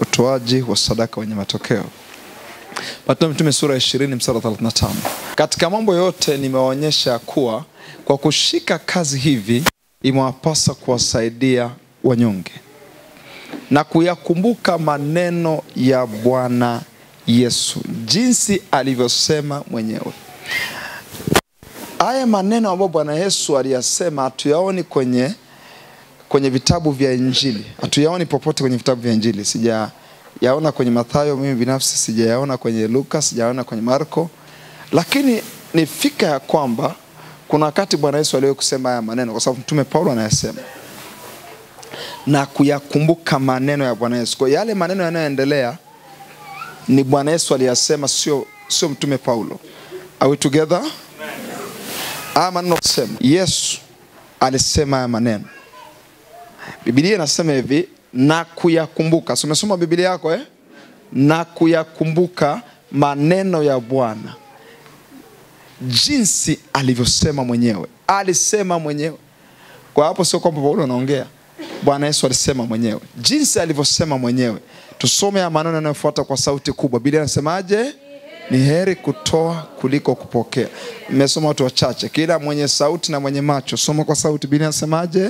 utoaji wa sadaka wenye matokeo. Matendo ya Mitume sura 20 mstari 35. Katika mambo yote nimewaonyesha kuwa kwa kushika kazi hivi imewapasa kuwasaidia wanyonge na kuyakumbuka maneno ya Bwana Yesu jinsi alivyosema mwenyewe. Haya maneno ambayo Bwana Yesu aliyasema hatuyaoni kwenye vitabu vya Injili. Hatuyaoni popote kwenye vitabu vya Injili. Sijayaona kwenye Mathayo mimi binafsi, sijayaona kwenye Luka, sijayaona kwenye Marko. Lakini ni fika ya kwamba kuna wakati Bwana Yesu aliwahi kusema haya maneno, kwa sababu Mtume Paulo anayasema. Na kuyakumbuka maneno ya Bwana Yesu. Kwa yale maneno yanayoendelea ni Bwana Yesu aliyasema, sio Mtume Paulo. Are we together? Haya maneno kusema Yesu alisema haya maneno. Biblia inasema hivi, na kuyakumbuka. So umesoma Biblia yako Na kuyakumbuka maneno ya Bwana jinsi alivyosema mwenyewe. Alisema mwenyewe. Kwa hapo sio kwamba Paulo anaongea. Bwana Yesu alisema mwenyewe. Jinsi alivyosema mwenyewe. Tusome ya maneno yanayofuata kwa sauti kubwa. Biblia inasemaje? Ni heri kutoa kuliko kupokea. Nimesoma watu wachache. Kila mwenye sauti na mwenye macho, soma kwa sauti. Biblia inasemaje?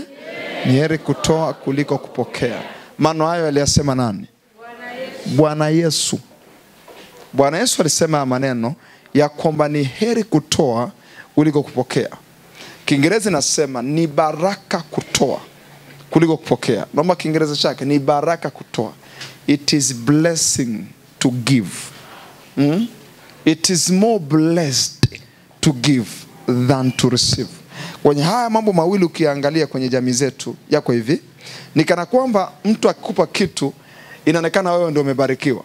Ni heri kutoa kuliko kupokea. Maneno hayo aliyasema nani? Bwana Yesu. Bwana Yesu alisema maneno ya kwamba ni heri kutoa kuliko kupokea. Kiingereza nasema ni baraka kutoa kuliko kupokea. Naomba Kiingereza chake ni baraka kutoa. It is blessing to give. It is more blessed to give than to receive. Kwenye haya mambo mawili ukiangalia kwenye jamii zetu yako hivi, ni kana kwamba mtu akikupa kitu inaonekana wewe ndio umebarikiwa.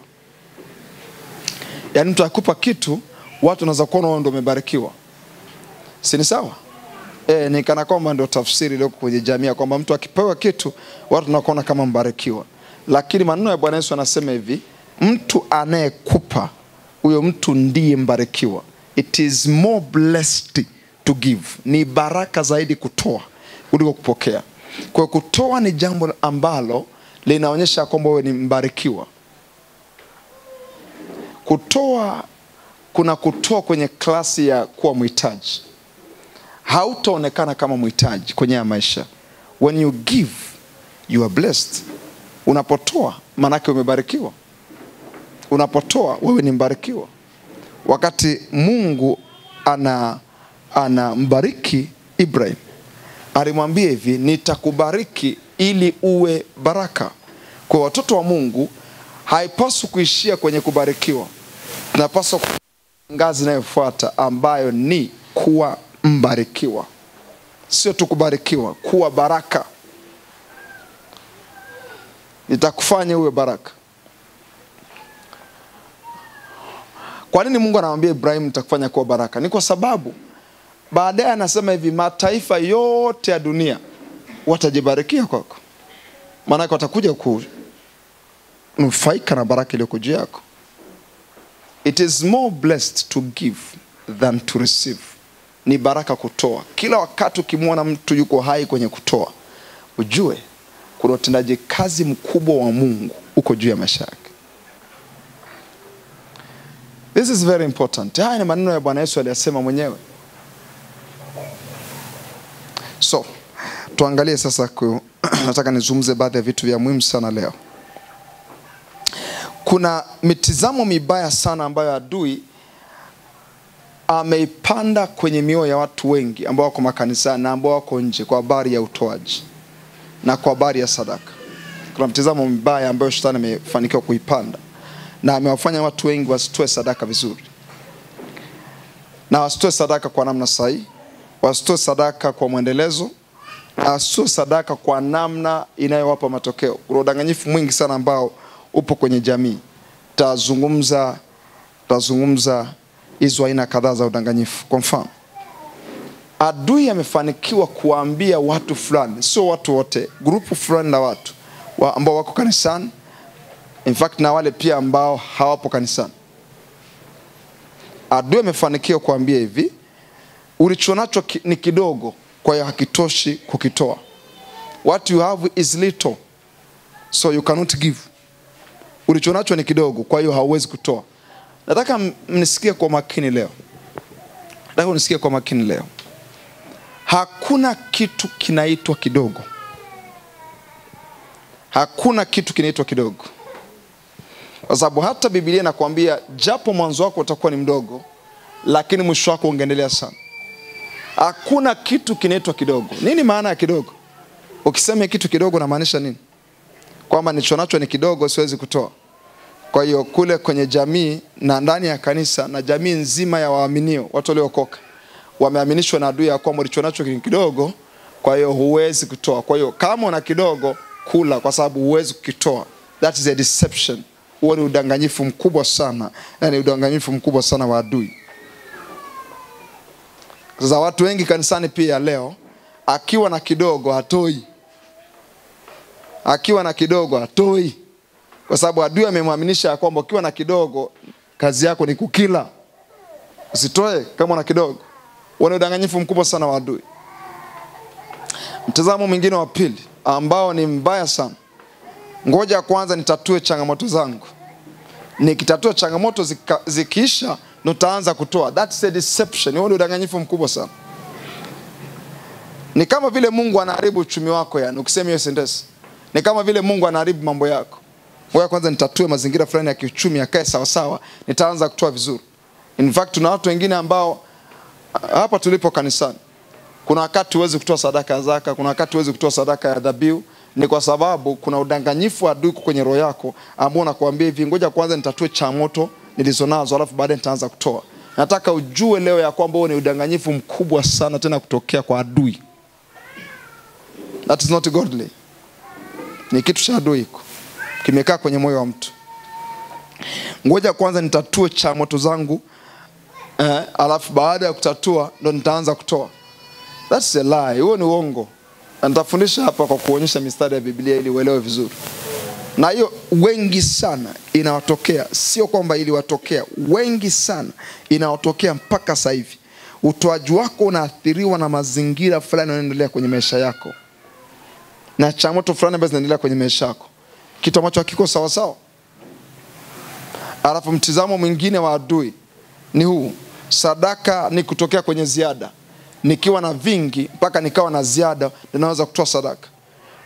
Yaani mtu akikupa kitu watu wanaweza kuona wewe ndio umebarikiwa. Si ni sawa? Ni kana kwamba ndio tafsiri ile kwenye jamii kwamba mtu akipewa kitu watu wanakuona kama mbarikiwa. Lakini maneno ya Bwana Yesu anasema hivi, mtu anayekupa huyo mtu ndiye mbarikiwa. It is more blessed to give. Ni baraka zaidi kutoa kuliko kupokea. Kwa kutoa ni jambo ambalo linaonyesha kwamba wewe ni mbarikiwa. Kutoa kuna kutoa kwenye klasi ya kuwa mhitaji. Hautaonekana kama mhitaji kwenye maisha. When you give, you are blessed. Unapotoa maana yake umebarikiwa. Unapotoa wewe ni mbarikiwa. Wakati Mungu anambariki Ibrahim, alimwambia hivi, nitakubariki ili uwe baraka. Kwa watoto wa Mungu haipaswi kuishia kwenye kubarikiwa. Tunapaswa ngazi inayofuata ambayo ni kuwa mbarikiwa. Sio tu kubarikiwa, kuwa baraka. Nitakufanya uwe baraka. Kwa nini Mungu anamwambia Ibrahim nitakufanya kuwa baraka? Ni kwa sababu baadaye anasema hivi, mataifa yote ya dunia watajibarikia kwako. Maana watakuja kunufaika na baraka ile juu yako. It is more blessed to give than to receive. Ni baraka kutoa. Kila wakati ukimwona mtu yuko hai kwenye kutoa, ujue kuna utendaji kazi mkubwa wa Mungu uko juu ya maisha yake. This is very important. Haya ni maneno ya Bwana Yesu aliyasema mwenyewe. So, tuangalie sasa nataka nizungumze baadhi ya vitu vya muhimu sana leo. Kuna mitazamo mibaya sana ambayo adui ameipanda kwenye mioyo ya watu wengi ambao wako makanisani na ambao wako nje kwa habari ya utoaji na kwa habari ya sadaka. Kuna mtazamo mbaya ambayo shetani amefanikiwa kuipanda na amewafanya watu wengi wasitoe sadaka vizuri. Na wasitoe sadaka kwa namna sahihi, wasitoe sadaka kwa mwendelezo, wasitoe sadaka kwa namna inayowapa matokeo. Kuna udanganyifu mwingi sana ambao upo kwenye jamii. Tazungumza hizo aina kadhaa za udanganyifu. Kwa mfano, adui amefanikiwa kuambia watu fulani, sio watu wote, grupu fulani la watu ambao wako kanisani, in fact na wale pia ambao hawapo kanisani. Adui amefanikiwa kuambia hivi, ulichonacho ni kidogo, kwa hiyo hakitoshi kukitoa. What you have is little, so you cannot give. Ulichonacho ni kidogo, kwa hiyo hauwezi kutoa. Nataka mnisikie kwa makini leo. Nataka unisikie kwa makini leo. Hakuna kitu kinaitwa kidogo. Hakuna kitu kinaitwa kidogo. Kwa sababu hata Biblia inakuambia japo mwanzo wako utakuwa ni mdogo, lakini mwisho wako ungeendelea sana. Hakuna kitu kinaitwa kidogo. Nini maana ya kidogo? Ukisema kitu kidogo unamaanisha nini? Kwamba nilichonacho ni kidogo, siwezi kutoa. Kwa hiyo kule kwenye jamii na ndani ya kanisa na jamii nzima ya waaminio, watu waliokoka, wameaminishwa na adui ya kwamba ulichonacho ni kidogo, kwa hiyo huwezi kutoa. Kwa hiyo kama una kidogo, kula kwa sababu huwezi kukitoa. That is a deception. Huo ni udanganyifu mkubwa sana. Yaani udanganyifu mkubwa sana wa adui. Sasa watu wengi kanisani pia leo, akiwa na kidogo hatoi. Akiwa na kidogo hatoi. Kwa sababu adui amemwaminisha kwamba ukiwa na kidogo kazi yako ni kukila. Usitoe kama una kidogo. Huo ni udanganyifu mkubwa sana wa adui. Mtazamo mwingine wa pili ambao ni mbaya sana. Ngoja kwanza nitatue changamoto zangu. Nikitatua changamoto zikiisha nitaanza kutoa. That's a deception. Huo ni udanganyifu mkubwa sana. Ni kama vile Mungu anaharibu uchumi wako yani. Ukisema hiyo sentence. Ni kama vile Mungu anaharibu mambo yako. Ngoja kwanza nitatue mazingira fulani ya kiuchumi yakae sawa sawa, nitaanza kutoa vizuri. In fact tuna watu wengine ambao hapa tulipo kanisani, kuna wakati huwezi kutoa sadaka ya zaka, kuna wakati huwezi kutoa sadaka ya dhabihu, ni kwa sababu kuna udanganyifu wa adui kwenye roho yako ambao unakuambia hivi, ngoja kwanza nitatue changamoto nilizonazo alafu baadaye nitaanza kutoa. Nataka ujue leo ya kwamba huo ni udanganyifu mkubwa sana tena kutokea kwa adui. That is not godly. Ni kitu cha adui iko kimekaa kwenye moyo wa mtu. Ngoja kwanza nitatue changamoto zangu, alafu baada ya kutatua ndo nitaanza kutoa. That's a lie. Huo ni uongo. Nitafundisha hapa kwa kuonyesha mistari ya Biblia ili uelewe vizuri. Na hiyo wengi sana inawatokea, sio kwamba iliwatokea, wengi sana inawatokea mpaka sasa hivi. Utoaji wako unaathiriwa na mazingira fulani yanayoendelea kwenye maisha yako. Na changamoto fulani ambazo zinaendelea kwenye maisha yako. Kitu ambacho hakiko sawa sawa. Alafu mtizamo mwingine wa adui ni huu. Sadaka ni kutokea kwenye ziada. Nikiwa na vingi mpaka nikawa na ziada ninaweza kutoa sadaka.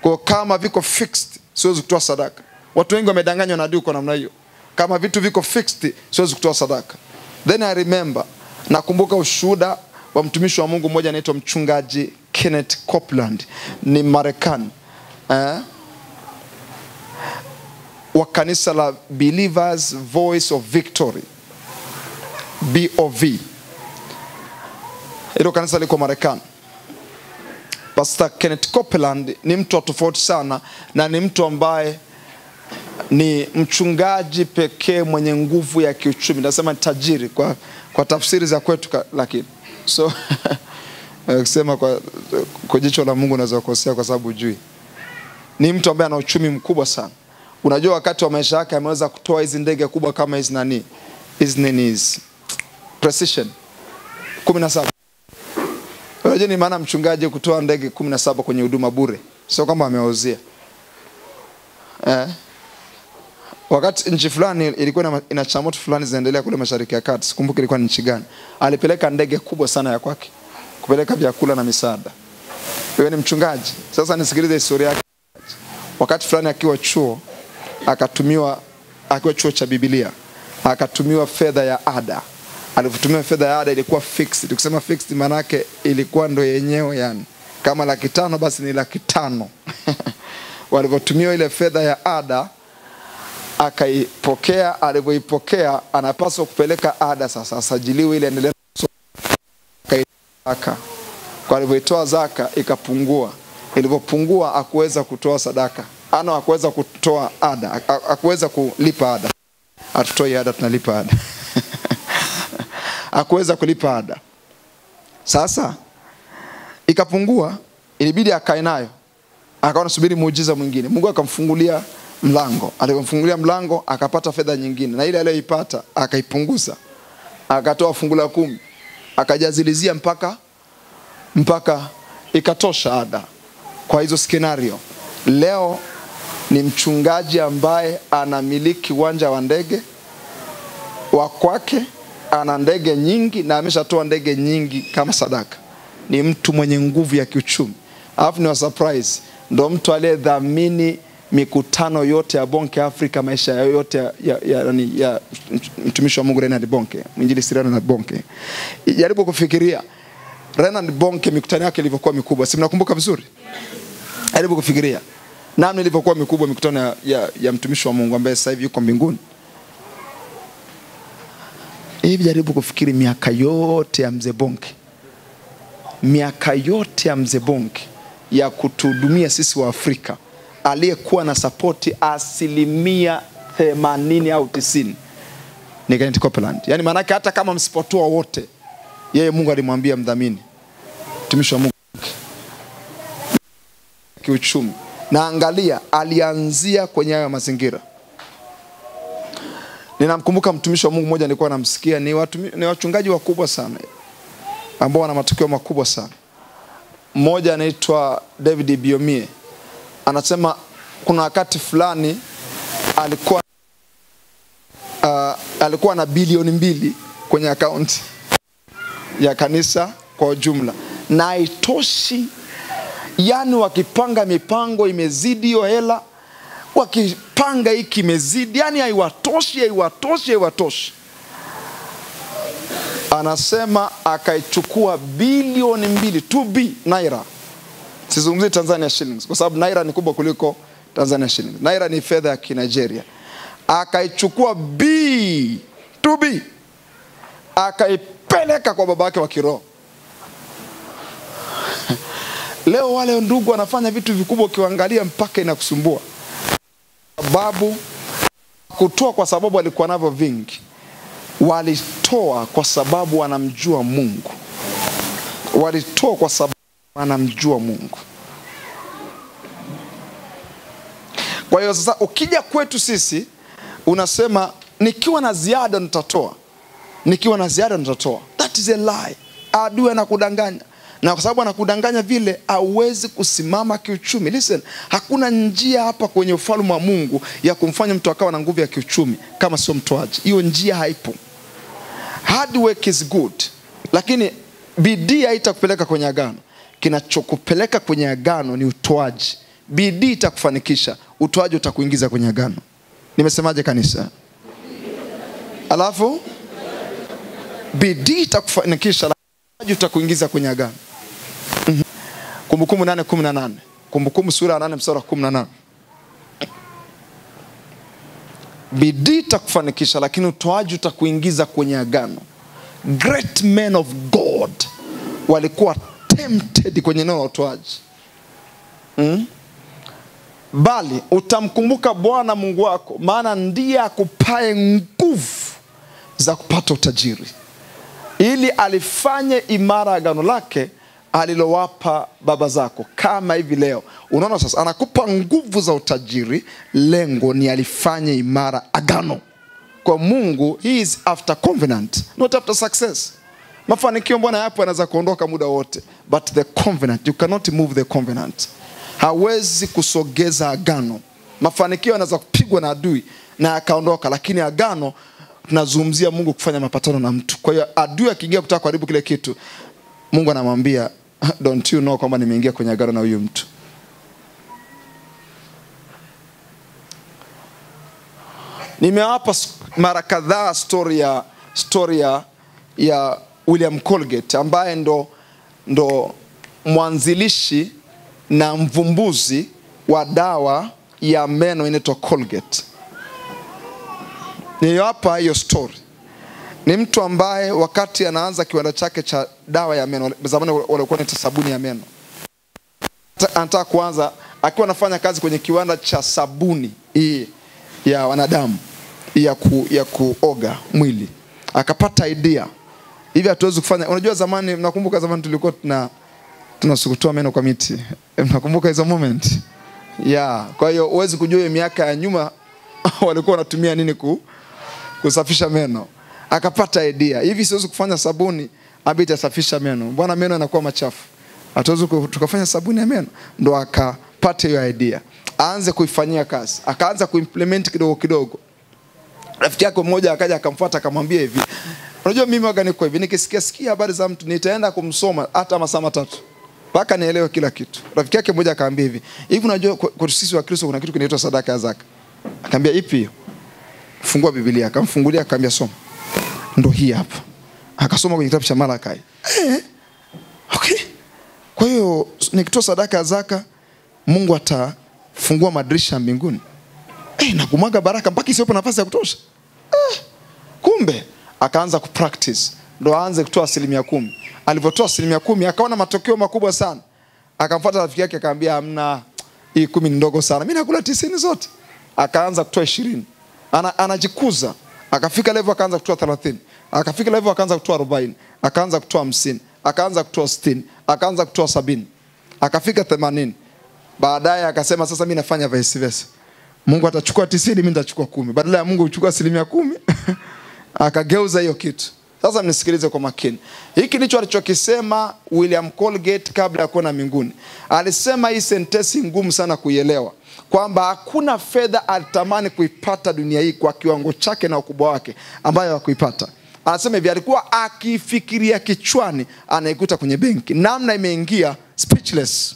Kwa kama viko fixed siwezi kutoa sadaka. Watu wengi wamedanganywa na adui kwa namna hiyo. Kama vitu viko fixed siwezi kutoa sadaka. Then I remember, nakumbuka ushuhuda wa mtumishi wa Mungu mmoja anaitwa mchungaji Kenneth Copeland, ni Marekani. Wa kanisa la Believers Voice of Victory, BOV. Hilo kanisa liko Marekani. Pastor Kenneth Copeland ni mtu tofauti sana, na ni mtu ambaye ni mchungaji pekee mwenye nguvu ya kiuchumi. Nasema tajiri kwa tafsiri za kwetu, lakini so kusema kwa jicho la Mungu unaweza kukosea kwa sababu hujui. Ni mtu ambaye ana uchumi mkubwa sana. Unajua wakati wa maisha yake ameweza kutoa hizi ndege kubwa kama hizi nani? Hizi nini? Precision 17. Unajua ni maana mchungaji kutoa ndege 17 kwenye huduma bure. Sio kama amewauzia. Wakati nchi fulani ilikuwa ina changamoto fulani zinaendelea kule Mashariki ya Kati, sikumbuki ilikuwa ni nchi gani. Alipeleka ndege kubwa sana ya kwake kupeleka vyakula na misaada. Yeye ni mchungaji. Sasa nisikilize historia yake. Wakati fulani akiwa chuo, akiwa chuo cha Biblia, akatumiwa fedha ya ada. Alipotumiwa fedha ya ada ilikuwa fixed. Tukisema fixed maana yake ilikuwa ndo yenyewe yani. Kama 500 basi ni 500. Walipotumiwa ile fedha ya ada, akaipokea. Alipoipokea anapaswa kupeleka ada sasa, sajiliwe ile endelee zaka. Kwa alipoitoa zaka ikapungua. Ilipopungua hakuweza kutoa sadaka. Hakuweza kutoa ada, hakuweza kulipa ada. Atutoi ada, tunalipa ada. Hakuweza kulipa ada. Sasa ikapungua, ilibidi akae nayo. Akaona subiri muujiza mwingine. Mungu akamfungulia mlango. Alipomfungulia mlango akapata fedha nyingine, na ile aliyoipata akaipunguza. Akatoa fungu la 10. Akajazilizia mpaka ikatosha ada. Kwa hizo scenario leo ni mchungaji ambaye anamiliki uwanja wa ndege wa kwake, ana ndege nyingi na ameshatoa ndege nyingi kama sadaka. Ni mtu mwenye nguvu ya kiuchumi. Alafu ni wa surprise, ndo mtu aliyedhamini mikutano yote ya Bonke Afrika, maisha yote ya mtumishi wa Mungu Reinhard Bonke, mwinjilisti Reinhard Bonke. Jaribu kufikiria Reinhard Bonke mikutano yake ilivyokuwa mikubwa. Si mnakumbuka vizuri? Jaribu kufikiria namna ilivyokuwa mikubwa mikutano ya mtumishi wa Mungu ambaye sasa hivi yuko mbinguni. Hivi jaribu kufikiri miaka yote ya mzee Bonke. Miaka yote ya mzee Bonke ya kutuhudumia sisi wa Afrika, aliyekuwa na support asilimia 80 au 90 ni Kenneth Copeland. Yani maana hata kama msipotoa wote, yeye Mungu alimwambia mdhamini mtumishi wa Mungu kiuchumi. Na angalia, alianzia kwenye hayo mazingira. Ninamkumbuka mtumishi wa Mungu mmoja nilikuwa namsikia, ni wachungaji wakubwa sana ambao wana matokeo makubwa sana. Mmoja anaitwa David Biomie. Anasema kuna wakati fulani alikuwa na bilioni 2 kwenye akaunti ya kanisa kwa ujumla, na haitoshi. Yani wakipanga mipango imezidi hiyo hela, wakipanga hiki imezidi, yani haiwatoshi. Anasema akaichukua bilioni 2 2B naira. Sizungumzi Tanzania shillings kwa sababu naira ni kubwa kuliko Tanzania shillings. Naira ni fedha ya Kinigeria. Akaichukua 2B akaipeleka kwa babake wa kiroho. Leo wale ndugu wanafanya vitu vikubwa ukiangalia mpaka inakusumbua. Sababu kutoa kwa sababu walikuwa navyo vingi. Walitoa kwa sababu wanamjua Mungu. Walitoa kwa sababu wanamjua Mungu. Kwa hiyo sasa ukija kwetu sisi unasema nikiwa na ziada nitatoa. Nikiwa na ziada nitatoa. That is a lie. Adui anakudanganya. Na kwa sababu anakudanganya vile, hauwezi kusimama kiuchumi. Listen, hakuna njia hapa kwenye ufalme wa Mungu ya kumfanya mtu akawa na nguvu ya kiuchumi kama sio mtoaji. Hiyo njia haipo. Hard work is good, lakini bidii haitakupeleka kwenye agano. Kinachokupeleka kwenye agano ni utoaji. Bidii itakufanikisha, utoaji utakuingiza kwenye agano. Nimesemaje kanisa? Alafu bidii itakufanikisha, utoaji utakuingiza kwenye agano. Kumbukumbu 8:18. Kumbukumbu sura 8 mstari wa 18. Bidii itakufanikisha, lakini utoaji utakuingiza kwenye agano. Great men of God walikuwa tempted kwenye neno la utoaji. Bali utamkumbuka Bwana Mungu wako, maana ndiye akupaye nguvu za kupata utajiri, ili alifanye imara agano lake alilowapa baba zako kama hivi leo. Unaona sasa, anakupa nguvu za utajiri, lengo ni alifanye imara agano. Kwa Mungu, he is after covenant, not after success. Mafanikio mbona yapo yanaweza kuondoka muda wote, but the covenant, you cannot move the covenant. Hawezi kusogeza agano. Mafanikio yanaweza kupigwa na adui na akaondoka, lakini agano tunazungumzia Mungu kufanya mapatano na mtu. Kwa hiyo adui akiingia kutaka kuharibu kile kitu, Mungu anamwambia, don't you know kwamba nimeingia kwenye agano na huyu mtu. Nimewapa mara kadhaa story ya William Colgate, ambaye ndo mwanzilishi na mvumbuzi wa dawa ya meno inaitwa Colgate. Nimewapa hiyo story. Ni mtu ambaye wakati anaanza kiwanda chake cha dawa ya meno, zamani walikuwa ni sabuni ya meno. Anataka kuanza akiwa anafanya kazi kwenye kiwanda cha sabuni hii ya wanadamu ya kuoga mwili. Akapata idea. Hivi hatuwezi kufanya. Unajua zamani, mnakumbuka zamani tulikuwa tunasukutua meno kwa miti. Mnakumbuka hizo moment? Kwa hiyo huwezi kujua miaka ya nyuma walikuwa wanatumia nini kusafisha meno. Akapata idea. Hivi siwezi kufanya sabuni ambayo itasafisha meno. Bwana, meno yanakuwa machafu. Hatuwezi tukafanya sabuni ya meno. Ndo aipate hiyo idea, aanze kuifanyia kazi, akaanza kuimplement kidogo kidogo. Rafiki yake mmoja akaja akamfuata akamwambia hivi, unajua mimi waga niko hivi, nikisikia habari za mtu nitaenda kumsoma hata masaa 3 mpaka nielewe kila kitu. Rafiki yake mmoja akamwambia hivi unajua kwa sisi wa Kristo kuna kitu kinaitwa sadaka ya zaka. Akamwambia ipi hiyo? Fungua Biblia. Akamfungulia akamwambia soma. Ndio hii hapa. Akasoma kwenye kitabu cha Malaki. Okay. Kwa hiyo nikitoa sadaka ya zaka Mungu atafungua madirisha mbinguni. Na kumwaga baraka mpaka isiwepo nafasi ya kutosha. Kumbe akaanza kupractice. Ndio aanze kutoa 10%. Alipotoa 10% akaona matokeo makubwa sana. Akamfuata rafiki yake akamwambia hamna, hii 10 ni ndogo sana. Mimi nakula 90 zote. Akaanza kutoa 20. Anajikuza. Akafika level akaanza kutoa 30. Akafika level akaanza kutoa 40. Akaanza kutoa 50. Akaanza kutoa 60. Akaanza kutoa 70. Akafika 80. Baadaye akasema sasa mimi nafanya vice versa. Mungu atachukua 90, mimi nitachukua 10. Badala ya Mungu kuchukua 10%, akageuza hiyo kitu. Sasa mnisikilize kwa makini. Hiki ndicho alichokisema William Colgate kabla ya kwenda mbinguni. Alisema hii sentensi ngumu sana kuielewa, kwamba hakuna fedha alitamani kuipata dunia hii kwa kiwango chake na ukubwa wake ambayo hakuipata. Anasema hivi, alikuwa akifikiria kichwani anaikuta kwenye benki. Namna imeingia speechless.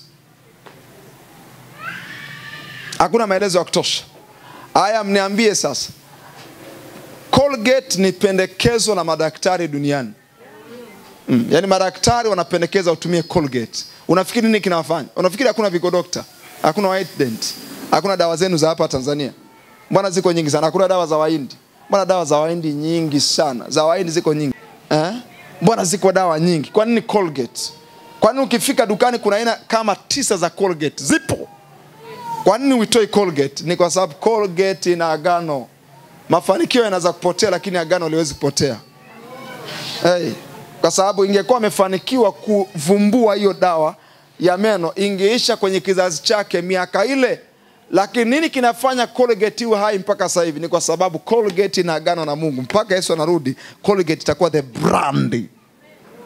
Hakuna maelezo ya kutosha. Haya mniambie sasa. Colgate ni pendekezo la madaktari duniani. Yaani madaktari wanapendekeza utumie Colgate. Unafikiri nini kinawafanya? Unafikiri hakuna vigodokta? Hakuna white dent? Hakuna dawa zenu za hapa Tanzania? Mbona ziko nyingi sana? Hakuna dawa za Wahindi? Mbona dawa za Wahindi nyingi sana? Za Wahindi ziko nyingi. Mbona ziko dawa nyingi? Kwa nini Colgate? Kwa nini ukifika dukani kuna aina kama 9 za Colgate? Zipo. Kwa nini uitoi Colgate? Ni kwa sababu Colgate ina agano. Mafanikio yanaweza kupotea lakini agano haliwezi kupotea. Kwa sababu ingekuwa amefanikiwa kuvumbua hiyo dawa ya meno, ingeisha kwenye kizazi chake miaka ile. Lakini nini kinafanya Colgate iwe hai mpaka sasa hivi? Ni kwa sababu Colgate ina agano na Mungu. Mpaka Yesu anarudi, Colgate itakuwa the brand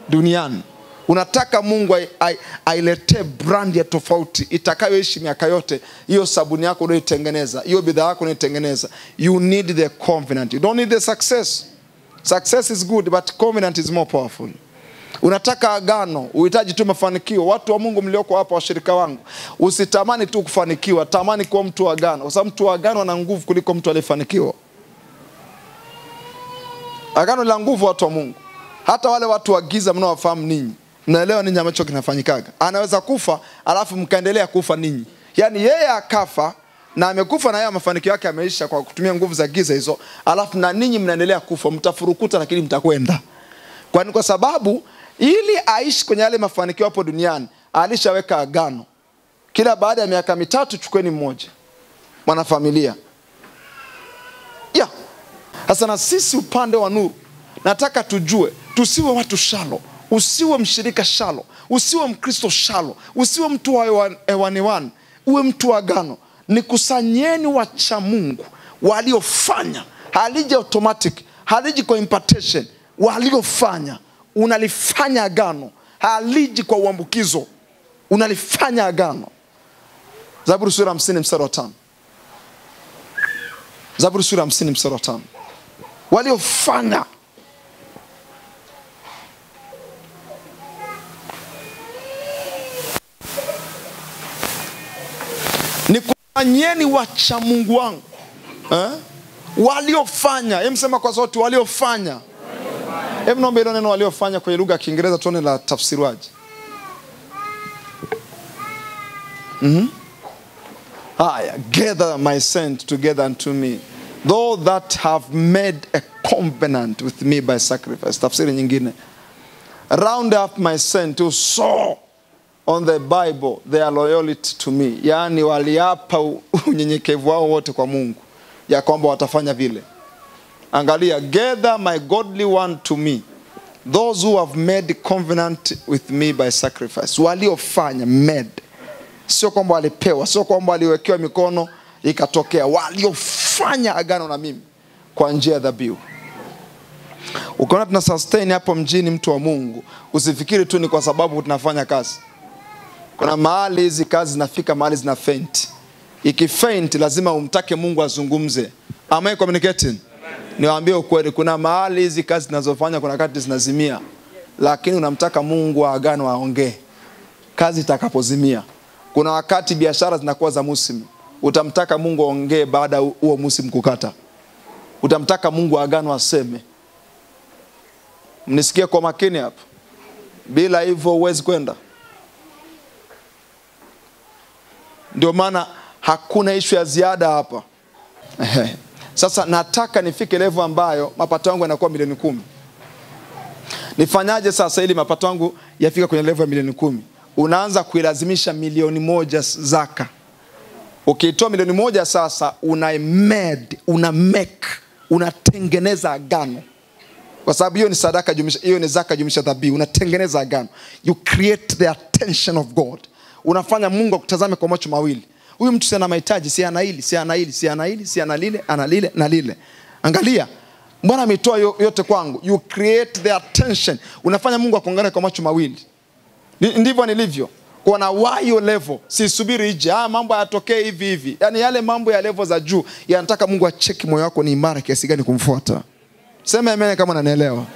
duniani. Unataka Mungu ailetee brand ya tofauti itakayoishi miaka yote. Hiyo sabuni yako unayotengeneza, hiyo bidhaa yako unayotengeneza, you need the covenant. You don't need the success. Success is good, but covenant is more powerful. Unataka agano, uhitaji tu mafanikio. Watu wa Mungu mlioko hapa, washirika wangu, usitamani tu kufanikiwa, tamani kuwa mtu wa agano. Kwa sababu mtu wa agano ana nguvu kuliko mtu aliyefanikiwa. Agano la nguvu, watu wa Mungu. Hata wale watu wa giza mnaowafahamu ninyi, mnaelewa ninyi ambacho kinafanyikaga. Anaweza kufa alafu mkaendelea kufa ninyi. Yaani yeye akafa na amekufa na yeye mafanikio yake yameisha kwa kutumia nguvu za giza hizo, alafu na ninyi mnaendelea kufa, mtafurukuta lakini mtakwenda. Kwani kwa sababu ili aishi kwenye yale mafanikio hapo duniani, alishaweka agano. Kila baada ya miaka 3 chukweni mmoja mwanafamilia. Sasa na sisi upande wa nuru, nataka tujue, tusiwe watu shalo. Usiwe mshirika shalo, usiwe mkristo shalo, usiwe mtu wa ewaniwani, uwe mtu wa agano. Nikusanyeni wacha Mungu waliofanya. Haliji automatic, haliji kwa impartation. Waliofanya, unalifanya agano. Haliji kwa uambukizo, unalifanya agano. Zaburi sura 50 mstari wa 5. Zaburi sura 50 mstari wa 5. Waliofanya. Nikusanyeni wacha Mungu wangu. Waliofanya. Hebu sema kwa sauti, waliofanya. Hebu naomba hilo neno waliofanya kwenye lugha ya Kiingereza tuone la tafsiriwaje. Gather my saints together unto me, though that have made a covenant with me by sacrifice. Tafsiri nyingine, round up my saints who saw on the Bible their loyalty to me. Yani waliapa unyenyekevu wao wote kwa Mungu ya kwamba watafanya vile. Angalia, gather my godly one to me, those who have made covenant with me by sacrifice. Waliofanya, made. Sio kwamba walipewa, sio kwamba waliwekewa mikono ikatokea. Waliofanya agano na mimi kwa njia ya dhabihu. Ukiona tuna sustain hapo mjini, mtu wa Mungu, usifikiri tu ni kwa sababu tunafanya kazi. Kuna mahali hizi kazi zinafika mahali zina faint. Ikifaint lazima umtake Mungu azungumze. Am I communicating? Niwaambie ukweli, kuna mahali hizi kazi zinazofanya kuna wakati zinazimia. Lakini unamtaka Mungu wa agano aongee. Kazi itakapozimia. Kuna wakati biashara zinakuwa za musimu. Utamtaka Mungu aongee baada huo musimu kukata. Utamtaka Mungu wa agano aseme. Mnisikie kwa makini hapa. Bila hivyo huwezi kwenda. Ndio maana hakuna issue ya ziada hapa. Sasa nataka nifike level ambayo mapato yangu yanakuwa milioni 10. Nifanyaje sasa ili mapato yangu yafika kwenye level ya milioni 10? Unaanza kuilazimisha milioni 1 zaka. Ukitoa milioni 1 sasa unatengeneza agano. Kwa sababu hiyo ni sadaka jumlisha, hiyo ni zaka jumlisha dhabihu. Unatengeneza agano. You create the attention of God. Unafanya Mungu akutazame kwa macho mawili. Huyu mtu si ana mahitaji, si ana hili, si ana hili, si ana hili, si ana lile, ana lile na lile. Angalia, Bwana ametoa yote kwangu. You create the attention. Unafanya Mungu akuangalie kwa macho mawili. Ndivyo nilivyo. Kwa na why level, si subiri ije. Mambo yatokee hivi hivi. Yaani yale mambo ya level za juu yanataka Mungu acheki moyo wako ni imara kiasi gani kumfuata. Sema amen kama unanielewa.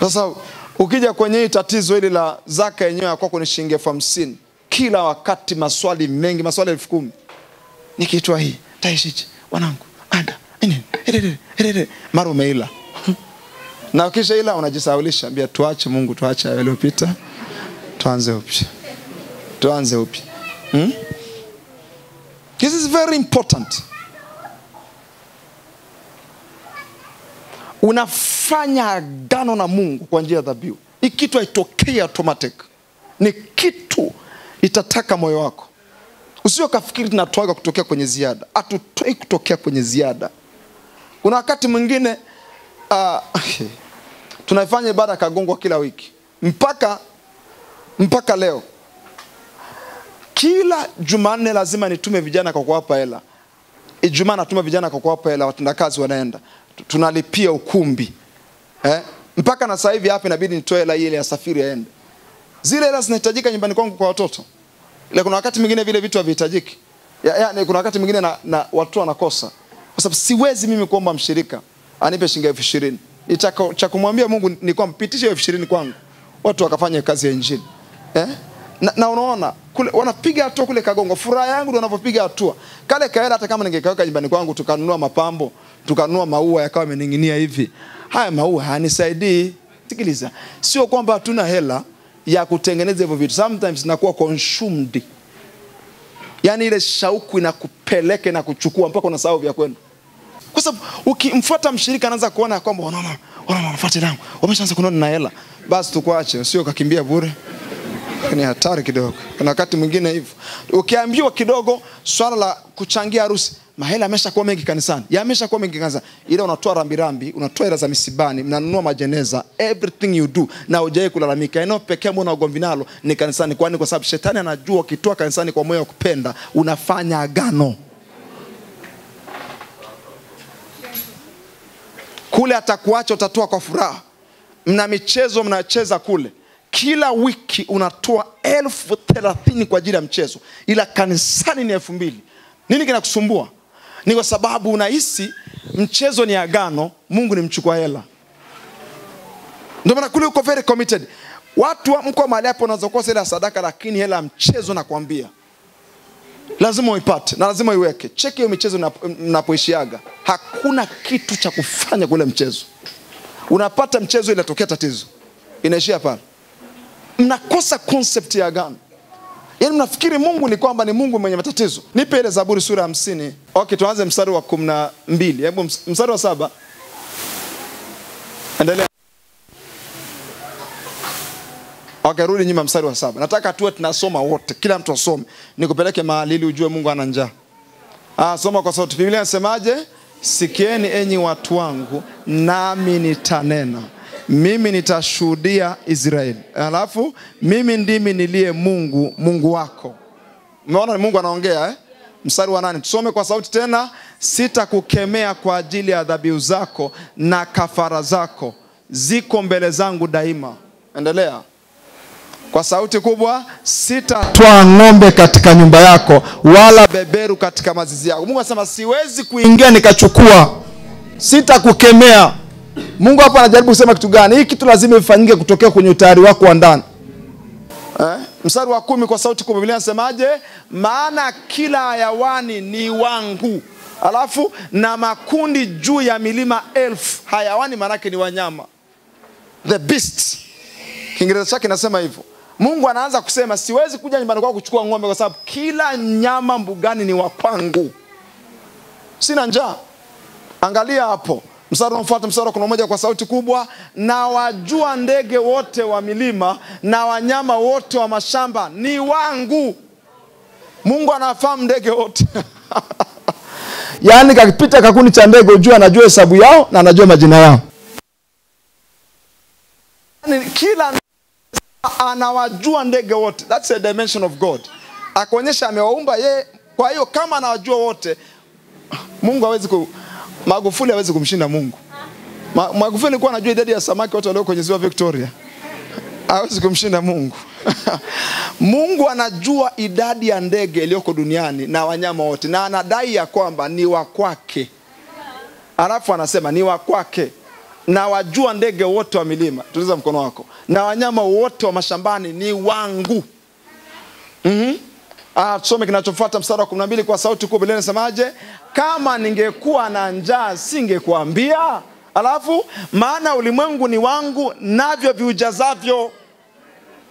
Sasa ukija kwenye hii tatizo hili la zaka yenyewe ya kwako ni shilingi 50. Kila wakati maswali mengi, maswali 10,000. Nikitoa hii, taishije? Wanangu, ada, mara umeila. Na ukisha ila unajisaulisha, ambia tuache Mungu, tuache yaliyopita. Tuanze upya. Tuanze upya. This is very important. Unafanya agano na Mungu kwa njia ya dhabihu. Hii kitu haitokei automatic. Ni kitu itataka moyo wako. Usio kafikiri tunatoa kutokea kwenye ziada. Hatutoi kutokea kwenye ziada. Kuna wakati mwingine tunafanya ibada kagongwa kila wiki. Mpaka leo. Kila Jumanne lazima nitume vijana kwa kuwapa hela. Ijumaa natuma vijana kwa kuwapa hela, watendakazi wanaenda. Tunalipia ukumbi. Mpaka na sasa hivi hapa inabidi nitoe hela ile ya safiri aende. Zile hela zinahitajika nyumbani kwangu kwa watoto. Ile kuna wakati mwingine vile vitu havihitajiki. Yaani kuna wakati mwingine na watu wanakosa. Kwa sababu siwezi mimi kuomba mshirika anipe shilingi 20,000. Cha kumwambia Mungu ni kwamba pitisha 20,000 kwangu. Watu wakafanya kazi ya injili. Na unaona kule wanapiga hatua kule Kagongo. Furaha yangu ndio wanapopiga hatua. Kale kaela hata kama ningekaweka nyumbani kwangu tukanunua mapambo, tukanunua maua yakawa yameninginia hivi. Haya maua hanisaidii. Sikiliza. Sio kwamba hatuna hela ya kutengeneza hivyo vitu. Sometimes inakuwa consumed. Yaani ile shauku inakupeleka na kuchukua mpaka unasahau vya kwenda. Kwa sababu ukimfuata mshirika anaanza kuona kwamba wanafuata damu. Wameshaanza kuona na hela. Basi tukuache, sio kakimbia bure. Ni hatari kidogo. Kuna wakati mwingine hivyo. Ukiambiwa kidogo swala la kuchangia harusi, mahela yameshakuwa mengi kanisani. Yameshakuwa mengi kanisani. Ile unatoa rambirambi, unatoa hela za misibani, mnanunua majeneza, everything you do na hujawahi kulalamika. Eneo pekee mbona ugomvi nalo ni kanisani. Kwani kwa sababu shetani anajua ukitoa kanisani kwa moyo wa kupenda, unafanya agano. Kule atakuacha utatoa kwa furaha. Mna michezo mnacheza kule. Kila wiki unatoa 30,000 kwa ajili ya mchezo. Ila kanisani ni 2,000. Nini kinakusumbua? Ni kwa sababu unahisi mchezo ni agano, Mungu ni mchukua hela. Ndio maana kule uko very committed. Watu mko mahali hapo unazokosa hela sadaka, lakini hela mchezo nakwambia lazima uipate na lazima iweke. Cheki hiyo michezo mnapoishiaga. Hakuna kitu cha kufanya kule mchezo. Unapata mchezo ile tokea tatizo. Inaishia pale. Mnakosa concept ya agano. Yaani mnafikiri Mungu ni kwamba ni Mungu mwenye matatizo. Nipe ile Zaburi sura 50. Okay, tuanze mstari wa 12. Hebu mstari wa 7. Endelea. Okay, rudi nyuma mstari wa 7. Nataka tuwe tunasoma wote. Kila mtu asome. Nikupeleke mahali ili ujue Mungu ana njaa. Soma kwa sauti. Biblia inasemaje? Sikieni enyi watu wangu, nami nitanena. Mimi nitashuhudia Israeli. Alafu mimi ndimi nilie Mungu wako. Umeona Mungu anaongea Mstari wa 8. Tusome kwa sauti tena. Sitakukemea kwa ajili ya dhabihu zako na kafara zako. Ziko mbele zangu daima. Endelea. kwa sauti kubwa, sitatwaa ng'ombe katika nyumba yako wala beberu katika mazizi yako. Mungu anasema siwezi kuingia nikachukua. Sitakukemea. Mungu hapa anajaribu kusema kitu gani? Hii kitu lazima ifanyike kutokea kwenye utayari wako wa ndani. Mstari wa 10 kwa sauti kubwa Biblia inasemaje? Maana kila hayawani ni wangu. Alafu na makundi juu ya milima 1000. Hayawani maana yake ni wanyama. The beast. Kiingereza chake inasema hivyo. Mungu anaanza kusema siwezi kuja nyumbani kwako kuchukua ng'ombe kwa sababu kila nyama mbugani ni wa kwangu. Sina njaa. Angalia hapo. Mstari unaofuata, mstari wa 11 kwa sauti kubwa, na wajua ndege wote wa milima na wanyama wote wa mashamba ni wangu. Mungu anafahamu ndege wote. Yaani kakipita kakundi cha ndege ujue anajua hesabu yao na anajua majina yao. Yaani kila anawajua ndege wote. That's a dimension of God. Akaonyesha amewaumba yeye. Kwa hiyo kama anawajua wote, Mungu hawezi Magufuli hawezi kumshinda Mungu. Magufuli alikuwa anajua idadi ya samaki wote walio kwenye ziwa Victoria. Hawezi kumshinda Mungu. Mungu anajua idadi ya ndege iliyoko duniani na wanyama wote, na anadai ya kwamba ni wa kwake. Alafu anasema ni wa kwake. Na wajua ndege wote wa milima, tuliza mkono wako, na wanyama wote wa mashambani ni wangu. Tusome kinachofuata mstari wa 12 kwa sauti kubwa. Biblia inasemaje? Kama ningekuwa na njaa singekuambia. Alafu maana ulimwengu ni wangu navyo viujazavyo.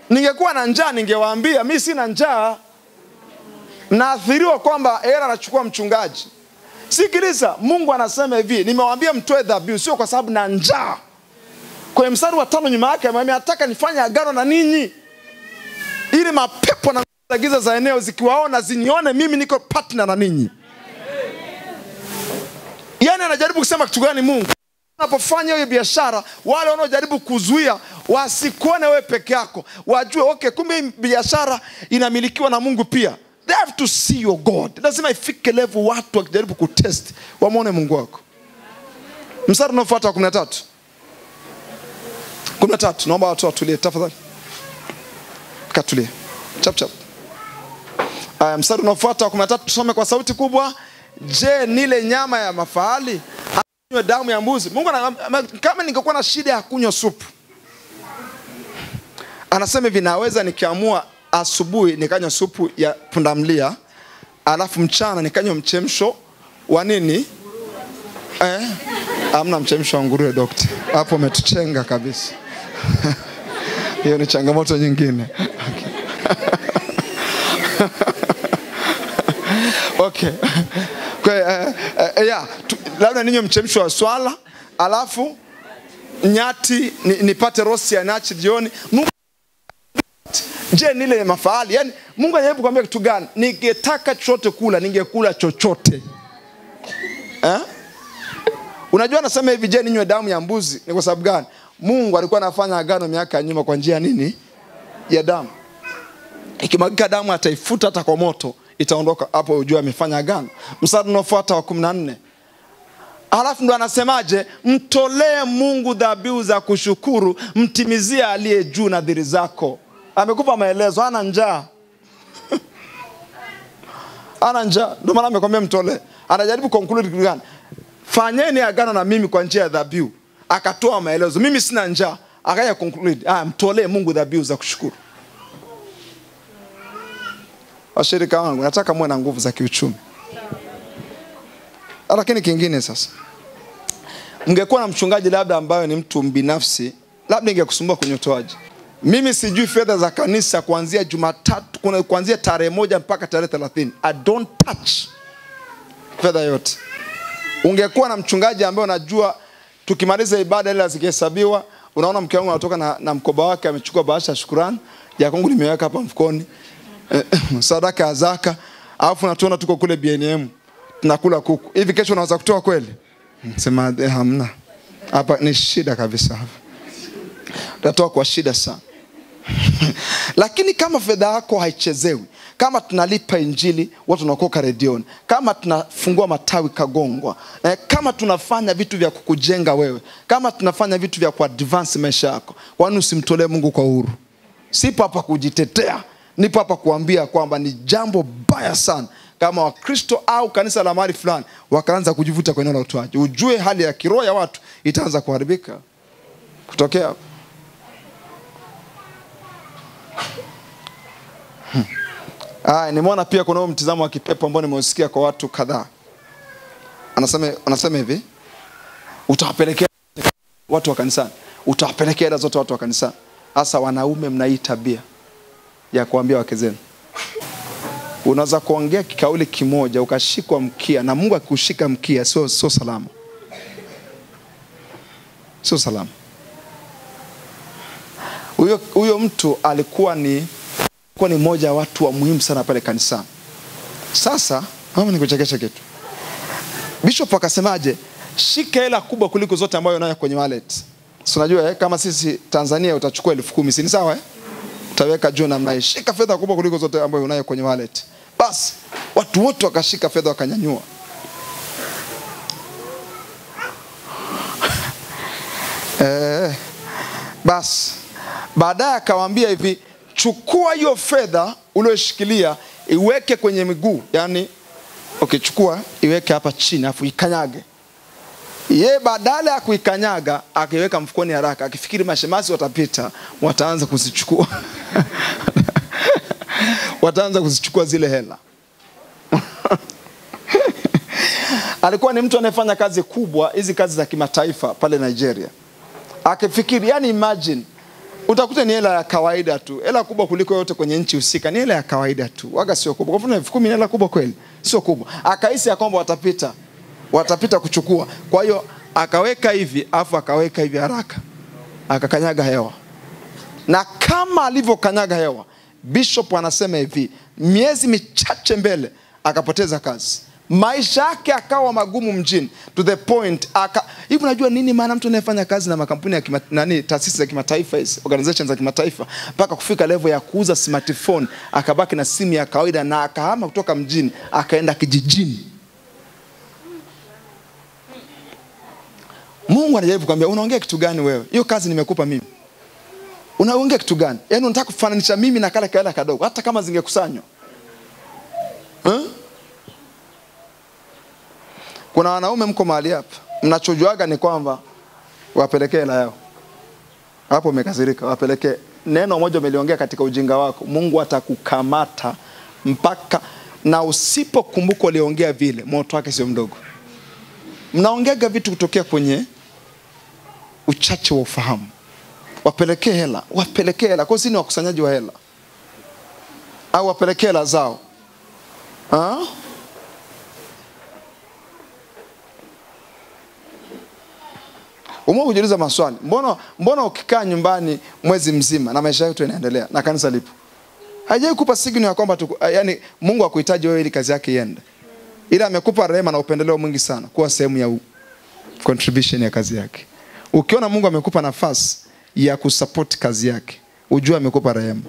Ningekuwa na njaa ningewaambia. Mimi sina njaa. Naathiriwa kwamba hela anachukua mchungaji. Sikiliza, Mungu anasema hivi, nimewaambia mtoe dhabihu sio kwa sababu na njaa. Kwa mstari wa 5 nyuma yake amemwambia nataka nifanye agano na ninyi ili mapepo na giza za eneo zikiwaona zinione mimi niko partner na ninyi. Yaani anajaribu kusema kitu gani Mungu? Unapofanya hiyo biashara, wale wanaojaribu kuzuia wasikuone wewe peke yako, wajue okay, kumbe biashara inamilikiwa na Mungu pia. They have to see your God. Lazima ifike level watu wakijaribu kutest wamuone Mungu wako. Mstari unaofuata wa 13. 13, naomba watu watulie tafadhali. Katulie. Chap chap. Mstari unaofuata wa 13 tusome kwa sauti kubwa. Je, nile nyama ya mafahali? Anywe damu ya mbuzi? Mungu kama ningekuwa na shida ya kunywa supu, anasema hivi, naweza nikiamua asubuhi nikanywa supu ya pundamlia, alafu mchana nikanywa mchemsho wa nini? Hamna mchemsho wa nguruwe doctor. Hapo umetuchenga kabisa. Hiyo ni changamoto nyingine. Okay. Labda ninywe mchemsho wa swala, alafu nyati nipate rosi ya nyati jioni. Mungu, je, nile mafahali? Yaani Mungu anajaribu kuambia kitu gani? Ningetaka chochote kula, ningekula chochote. Unajua anasema hivi, je, ninywe damu ya mbuzi? Ni kwa sababu gani? Mungu alikuwa anafanya agano miaka ya nyuma kwa njia nini? Ya damu. Ikimwagika damu ataifuta hata kwa moto, itaondoka. Hapo ujue amefanya agano. Mstari unaofuata wa 14. Alafu ndo anasemaje? Mtolee Mungu dhabihu za kushukuru, mtimizie aliye juu nadhiri zako. Amekupa maelezo, hana njaa. Hana njaa, ndio maana amekwambia mtolee. Anajaribu conclude kitu gani? Fanyeni agano na mimi kwa njia ya dhabihu. Akatoa maelezo, mimi sina njaa. Akaya conclude, mtolee Mungu dhabihu za kushukuru. Washirika wangu, nataka muwe na nguvu za kiuchumi. Lakini kingine sasa, ungekuwa na mchungaji labda ambaye ni mtu binafsi, labda ingekusumbua kwenye utoaji. Mimi sijui fedha za kanisa kuanzia Jumatatu, kuanzia tarehe 1 mpaka tarehe 30. I don't touch fedha yote. Ungekuwa na mchungaji ambaye unajua tukimaliza ibada ile zikihesabiwa, unaona mke wangu anatoka na mkoba wake amechukua bahasha shukrani, ya kwangu nimeweka hapa mfukoni, sadaka ya zaka, alafu natuona tuko kule BNM tunakula kuku. Hivi kesho unaweza kutoa kweli? Sema hamna. Hapa ni shida kabisa hapa. Tutatoa kwa shida sana. Lakini kama fedha yako haichezewi, kama tunalipa injili watu wanakoka redioni, kama tunafungua matawi Kagongwa, kama tunafanya vitu vya kukujenga wewe, kama tunafanya vitu vya kuadvance maisha yako, kwani usimtolee Mungu kwa uhuru? Sipo hapa kujitetea. Nipo hapa kuambia kwamba ni jambo baya sana kama Wakristo au kanisa la mahali fulani wakaanza kujivuta kwa eneo la utoaji. Ujue hali ya kiroho ya watu itaanza kuharibika kutokea. Nimeona pia kuna mtizamo wa kipepo ambao nimeusikia kwa watu kadhaa. Anasema hivi, utawapelekea watu wa kanisani, utawapelekea hela zote watu wa kanisani. Hasa wanaume mna hii tabia ya kuambia wake zenu. Unaweza kuongea kikauli kimoja ukashikwa mkia, na Mungu akikushika mkia sio salama. Sio salama. Huyo mtu alikuwa ni mmoja wa watu wa muhimu sana pale kanisani. Sasa mama nikuchekesha kitu. Bishop akasemaje? Shika hela kubwa kuliko zote ambayo unayo kwenye wallet. Si unajua kama sisi Tanzania utachukua 10,000, si sawa Utaweka juu namna hii. Shika fedha kubwa kuliko zote ambayo unayo kwenye wallet. Basi watu wote wakashika fedha wakanyanyua. Basi baadaye akawaambia hivi, chukua hiyo fedha uliyoshikilia iweke kwenye miguu, yani chukua iweke hapa chini afu ikanyage. Yeye badala ya kuikanyaga akiweka mfukoni haraka, akifikiri mashemasi watapita, wataanza kuzichukua. Wataanza kuzichukua zile hela. Alikuwa ni mtu anayefanya kazi kubwa, hizi kazi za kimataifa pale Nigeria. Akifikiri, yani imagine, utakuta ni hela ya kawaida tu. Hela kubwa kuliko yote kwenye nchi husika ni hela ya kawaida tu. Waga sio kubwa. Kwa mfano 10,000 ni hela kubwa kweli? Sio kubwa. Akahisi ya kwamba watapita kuchukua. Kwa hiyo akaweka hivi, afu akaweka hivi haraka. Akakanyaga hewa. Na kama alivyokanyaga hewa, Bishop anasema hivi, miezi michache mbele akapoteza kazi. Maisha yake akawa magumu mjini, to the point hivi unajua nini maana mtu anayefanya kazi na makampuni ya taasisi za kimataifa, organizations za kimataifa, mpaka kufika level ya kuuza smartphone, akabaki na simu ya kawaida, na akahama kutoka mjini akaenda kijijini. Mungu anajaribu kuambia, unaongea kitu gani wewe? Hiyo kazi nimekupa mimi. Unaongea kitu gani? Yaani unataka kufananisha mimi na kale kaela kadogo, hata kama zingekusanywa. Kuna wanaume mko mahali hapa, mnachojuaga ni kwamba wapelekee hela yao. Hapo umekasirika, wapelekee. Neno moja umeliongea katika ujinga wako, Mungu atakukamata mpaka, na usipokumbuka uliongea vile, moto wake sio mdogo. Mnaongeaga vitu kutokea kwenye uchache wa ufahamu. Wapelekee hela, wapelekee hela. Kwa sisi ni wakusanyaji wa hela. Au wapelekee hela zao. Kujiuliza maswali. Mbona ukikaa nyumbani mwezi mzima na maisha yako yanaendelea na kanisa lipo? Hajai kupa signal ya kwamba yani Mungu hakuhitaji wewe ili kazi yake iende. Ila amekupa rehema na upendeleo mwingi sana kuwa sehemu ya contribution ya kazi yake. Ukiona Mungu amekupa nafasi ya kusupport kazi yake, ujue amekupa rehema.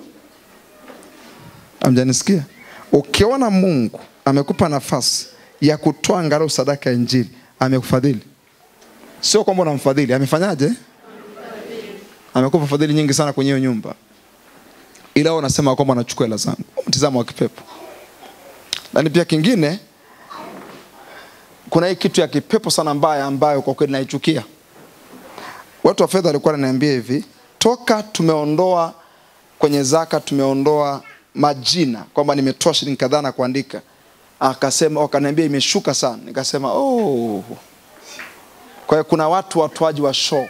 Amjanisikia? Ukiona Mungu amekupa nafasi ya kutoa angalau sadaka ya Injili, amekufadhili. Sio kwamba unamfadhili, amefanyaje? Amekupa fadhili nyingi sana kwenye hiyo nyumba. Ila wao wanasema kwamba anachukua hela zangu. Mtizamo wa kipepo. Na pia kingine, kuna hii kitu ya kipepo sana mbaya ambayo kwa kweli naichukia. Watu wa fedha walikuwa wananiambia hivi, toka tumeondoa kwenye zaka, tumeondoa majina kwamba nimetoa shilingi kadhaa na kuandika. Akasema, wakaniambia imeshuka sana. Nikasema, kwa hiyo kuna watoaji wa show.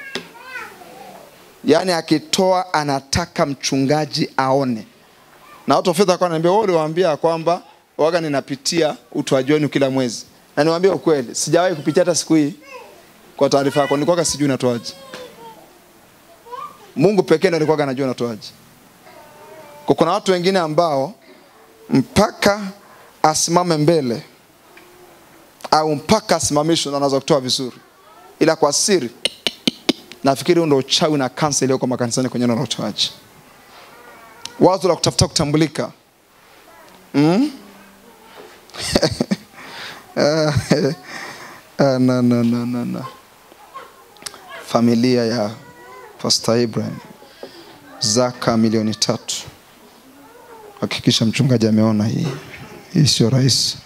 Yaani akitoa anataka mchungaji aone. Na watu wa fedha kwa ananiambia, wao waliwaambia kwamba waga ninapitia utoaji wenu kila mwezi. Na niwaambia ukweli, sijawahi kupitia hata siku hii. Kwa taarifa yako, nilikuwa sijui natoaji. Mungu pekee ndiye alikuwa anajua natoaji. Kuna watu wengine ambao mpaka asimame mbele au mpaka asimamishwe na anaweza kutoa vizuri. Ila kwa siri nafikiri ndio uchawi na kansa ile kwa makanisani kwenye neno la utoaji. Wazo la kutafuta kutambulika. No. Familia ya Pastor Ibrahim. zaka 3,000,000. Hakikisha mchungaji ameona hii. Hii sio rahisi.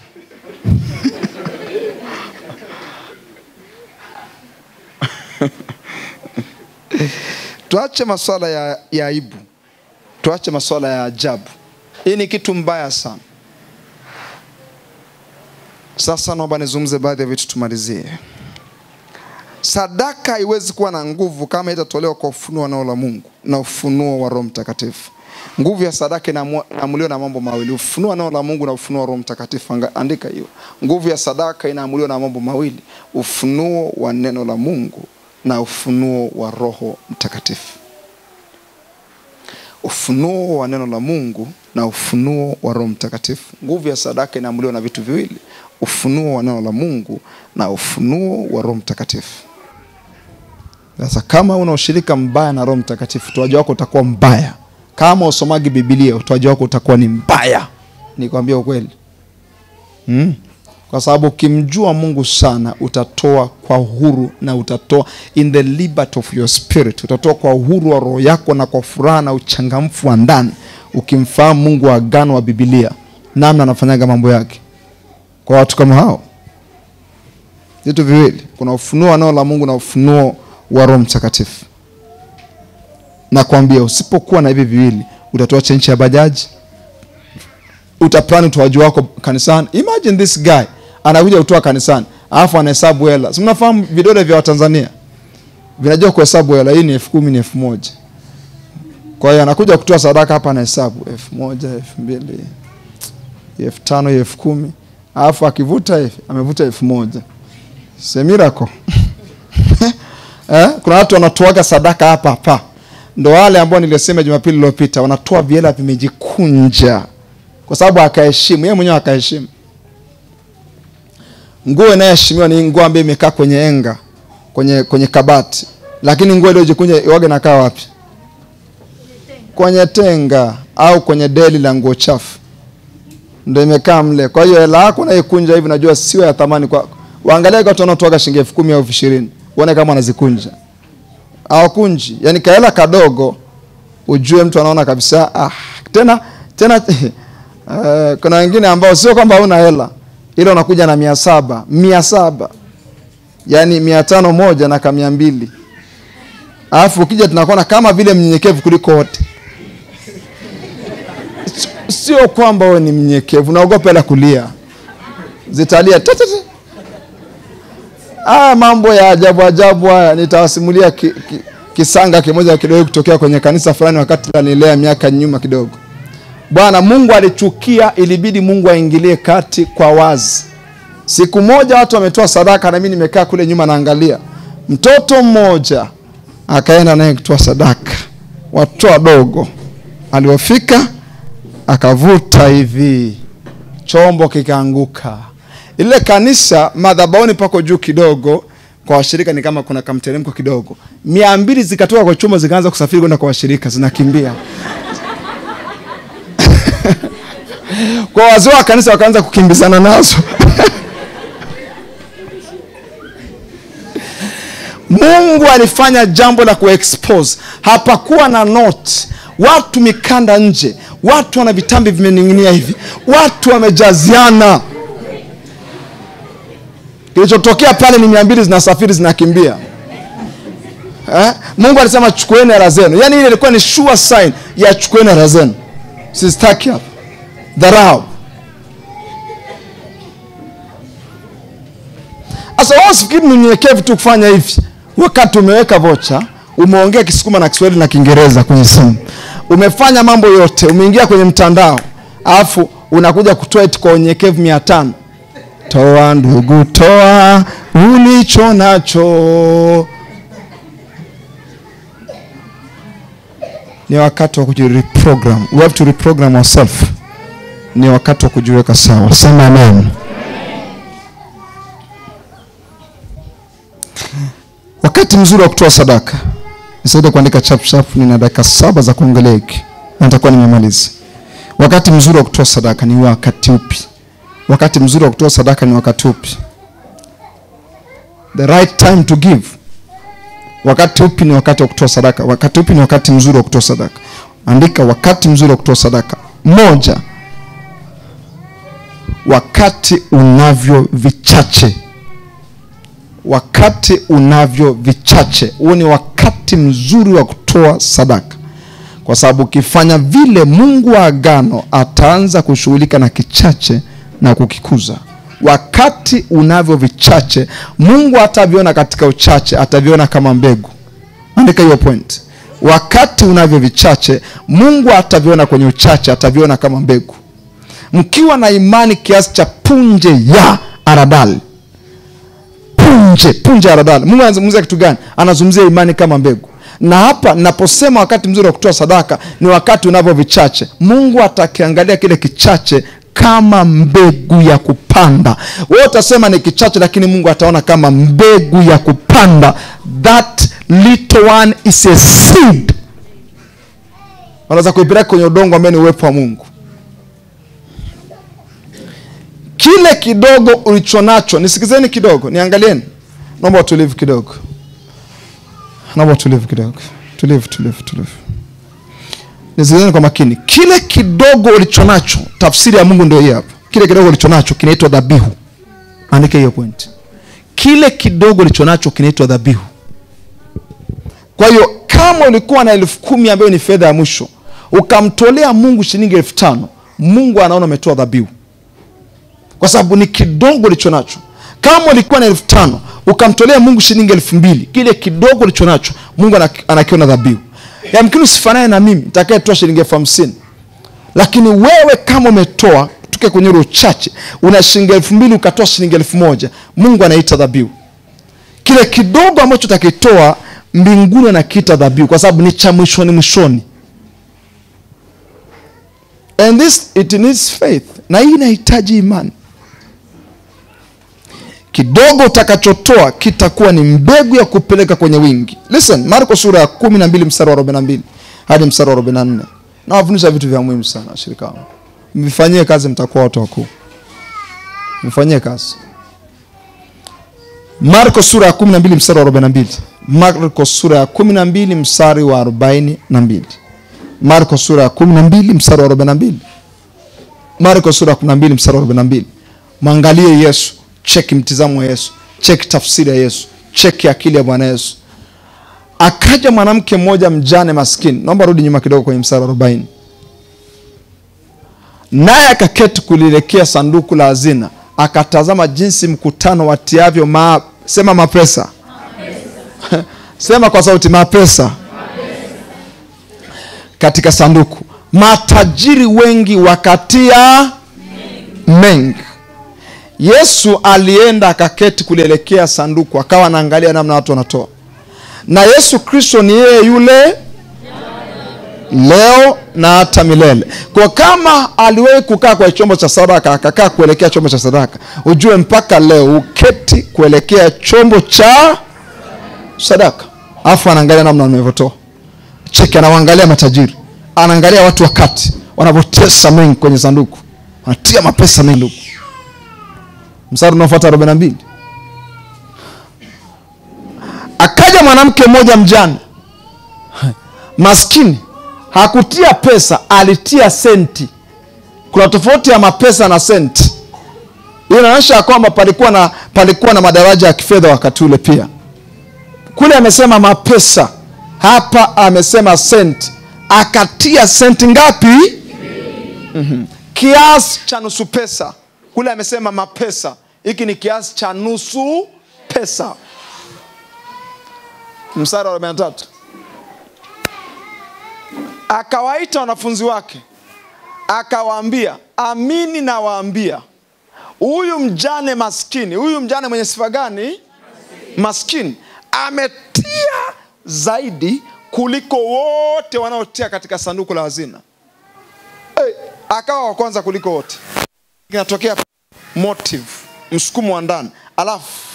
Tuache masuala ya aibu. Tuache masuala ya ajabu. Hii ni kitu mbaya sana. Sasa naomba nizungumze baadhi ya vitu tumalizie. Sadaka haiwezi kuwa na nguvu kama itatolewa kwa ufunuo wa neno la Mungu na ufunuo wa Roho Mtakatifu. Nguvu ya sadaka inaamuliwa na mambo mawili: ufunuo wa neno la Mungu na ufunuo wa Roho Mtakatifu. Andika hiyo. Nguvu ya sadaka inaamuliwa na mambo mawili: ufunuo wa neno la Mungu na ufunuo wa Roho Mtakatifu. Ufunuo wa neno la Mungu na ufunuo wa Roho Mtakatifu. Nguvu ya sadaka inaamuliwa na vitu viwili: ufunuo wa neno la Mungu na ufunuo wa Roho Mtakatifu. Sasa kama una ushirika mbaya na Roho Mtakatifu, utoaji wako utakuwa mbaya. Kama usomagi Biblia, utoaji wako utakuwa ni mbaya. Nikwambia ukweli. Kwa sababu ukimjua Mungu sana, utatoa kwa uhuru na utatoa in the liberty of your spirit. Utatoa kwa uhuru wa roho yako na kwa furaha na uchangamfu wa ndani, ukimfahamu Mungu wa agano wa Biblia, namna anafanyaga mambo yake. Kwa watu kama hao, vitu viwili: kuna ufunuo wa neno la Mungu na ufunuo wa Roho Mtakatifu. Na kuambia, usipokuwa na hivi viwili, utatoa chenchi ya bajaji, utaplani utoaji wako kanisani. Imagine this guy anakuja kutoa kanisani, alafu anahesabu hela. Si mnafahamu vidole vya Watanzania vinajua kuhesabu hela? Hii ni 10,000, ni 1,000. Kwa hiyo anakuja kutoa sadaka hapa, anahesabu 1,000, 2,000, 5,000, 10,000. Alafu akivuta hivi, amevuta 1,000. Semirako. Kuna watu wanatoaga sadaka hapa. Ndio wale ambao nilisema Jumapili iliyopita, wanatoa viela vimejikunja kwa sababu akaheshimu. Yeye mwenyewe akaheshimu. Nguo inayoheshimiwa ni nguo ambayo imekaa kwenye enga, kwenye kabati. Lakini nguo ile ijikunja iwage nakaa wapi? Kwenye tenga au kwenye deli la nguo chafu. Ndio imekaa mle. Kwa hiyo hela yako unaikunja hivi, najua sio ya thamani kwako. Waangalie watu wanaotoa shilingi 10,000 au 20,000. Uone kama anazikunja. Au kunji. Yaani kaela kadogo, ujue mtu anaona kabisa tena kuna wengine ambao sio kwamba huna hela, ile unakuja na 700. Yaani 500 moja na 200. Alafu ukija tunakuona kama vile mnyenyekevu kuliko wote. Sio kwamba wewe ni mnyenyekevu, unaogopa hela kulia. Zitalia mambo ya ajabu haya nitawasimulia kisanga kimoja kidogo kutokea kwenye kanisa fulani wakati nililea miaka nyuma kidogo. Bwana Mungu alichukia, ilibidi Mungu aingilie kati kwa wazi. Siku moja watu wametoa sadaka na mimi nimekaa kule nyuma naangalia. Mtoto mmoja akaenda naye kutoa sadaka. Watu wadogo. Alipofika akavuta hivi, chombo kikaanguka. Ile kanisa madhabahuni pako juu kidogo, kwa washirika ni kama kuna kamteremko kidogo. 200 zikatoka kwa chombo zikaanza kusafiri kwenda kwa washirika, zinakimbia. Kwa wazee wa kanisa wakaanza kukimbizana nazo. Mungu alifanya jambo la kuexpose. Hapakuwa na note. Watu mikanda nje. Watu wana vitambi vimening'inia hivi. Watu wamejaziana. Kilichotokea pale ni 200 zinasafiri zinakimbia. Mungu alisema chukueni hela zenu. Yaani ile ilikuwa ni sure sign ya chukueni hela zenu. Sistaki hapa. Dharau. Asa wasifikiri ni nyenyekevu tu kufanya hivi. Wakati umeweka vocha, umeongea Kisukuma na Kiswahili na Kiingereza kwenye simu. Umefanya mambo yote, umeingia kwenye mtandao. Alafu unakuja kutoa eti kwa unyenyekevu 500. Toa ndugu, toa ulicho nacho. Ni wakati wa kujireprogram. We have to reprogram ourselves. Ni wakati wa kujiweka sawa. Sema amen. Wakati mzuri wa kutoa sadaka. Nisaidie kuandika chap. Nina dakika 7 za kuongelea hiki. Na nitakuwa nimemaliza. Wakati mzuri wa kutoa sadaka ni wakati upi? Wakati mzuri wa kutoa sadaka ni wakati upi? The right time to give. Wakati upi ni wakati wa kutoa sadaka? Wakati upi ni wakati mzuri wa kutoa sadaka? Andika wakati mzuri wa kutoa sadaka. Moja, wakati unavyo vichache. Wakati unavyo vichache, huo ni wakati mzuri wa kutoa sadaka. Kwa sababu ukifanya vile, Mungu wa agano ataanza kushughulika na kichache na kukikuza. Wakati unavyo vichache, Mungu ataviona katika uchache, ataviona kama mbegu. Andika hiyo point. Wakati unavyo vichache, Mungu ataviona kwenye uchache, ataviona kama mbegu. Mkiwa na imani kiasi cha punje ya haradali. Punje ya haradali. Mungu anazungumzia kitu gani? Anazungumzia imani kama mbegu. Na hapa ninaposema wakati mzuri wa kutoa sadaka ni wakati unavyo vichache. Mungu atakiangalia kile kichache kama mbegu ya kupanda. Wewe utasema ni kichache, lakini Mungu ataona kama mbegu ya kupanda. That little one is a seed. Unaweza kuipeleka kwenye udongo ambao ni uwepo wa Mungu. Kile kidogo ulichonacho, nisikizeni kidogo, niangalieni. Naomba utulivu kidogo. Tulivu. Nisikizeni kwa makini. Kile kidogo ulichonacho, tafsiri ya Mungu ndio hii hapa. Kile kidogo ulichonacho kinaitwa dhabihu. Andika hiyo point. Kile kidogo ulichonacho kinaitwa dhabihu. Kwa hiyo kama ulikuwa na 10,000 ambayo ni fedha ya mwisho, ukamtolea Mungu shilingi 5,000, Mungu anaona umetoa dhabihu. Kwa sababu ni kidogo ulichonacho. Kama ulikuwa na 5,000, ukamtolea Mungu shilingi 2,000, kile kidogo ulichonacho Mungu anakiona dhabihu. Yamkini usifanane na mimi, nitakayetoa shilingi 50,000. Lakini wewe kama umetoa, tuke kwenye uchache, una shilingi 2,000 ukatoa shilingi 1,000, Mungu anaita dhabihu. Kile kidogo ambacho utakitoa, mbinguni anakiita dhabihu, kwa sababu ni cha mwishoni. And this, it needs faith. Na hii inahitaji imani. Kidogo utakachotoa kitakuwa ni mbegu ya kupeleka kwenye wingi. Listen, Marko sura ya 12 mstari wa 42 hadi mstari wa 44. Na wafundisha vitu vya muhimu sana shirika wangu. Mfanyie kazi, mtakuwa watu wakuu. Mfanyie kazi. Marko sura ya 12 mstari wa 42. Marko sura ya 12 mstari wa 42. Marko sura ya 12 mstari wa 42. Marko sura ya 12 mstari wa 42. Mwangalie Yesu, cheki mtizamo wa Yesu, cheki tafsiri ya Yesu, cheki akili ya Bwana Yesu. Akaja mwanamke mmoja mjane maskini. Naomba rudi nyuma kidogo kwenye mstari wa 40. Naye akaketi kulielekea sanduku la hazina, akatazama jinsi mkutano watiavyo sema mapesa. Sema kwa sauti, mapesa. Katika sanduku. Matajiri wengi wakatia mengi. Yesu alienda akaketi kulielekea sanduku, akawa anaangalia namna watu wanatoa. Na Yesu Kristo ni yeye yule leo na hata milele. Kwa kama aliwahi kukaa kwa chombo cha sadaka, akakaa kuelekea chombo cha sadaka, ujue mpaka leo uketi kuelekea chombo cha sadaka. Afu anaangalia namna wanavyotoa. Cheki, anaangalia matajiri, anaangalia watu wakati wanavotesa mengi kwenye sanduku, wanatia mapesa mengi. Mstari unaofuata 42. Akaja mwanamke mmoja mjane maskini, hakutia pesa, alitia senti. Kuna tofauti ya mapesa na senti. Hiyo inaonyesha kwamba palikuwa na madaraja ya kifedha wakati ule pia. Kule amesema mapesa, hapa amesema senti. Akatia senti ngapi? Kiasi cha nusu pesa. Kule amesema mapesa, hiki ni kiasi cha nusu pesa. Mstari wa 43. Akawaita wanafunzi wake, akawaambia, amini nawaambia, huyu mjane maskini, huyu mjane mwenye sifa gani? Maskini, ametia zaidi kuliko wote wanaotia katika sanduku la hazina. Akawa wa kwanza kuliko wote. Kinatokea motive, msukumo wa ndani. Alafu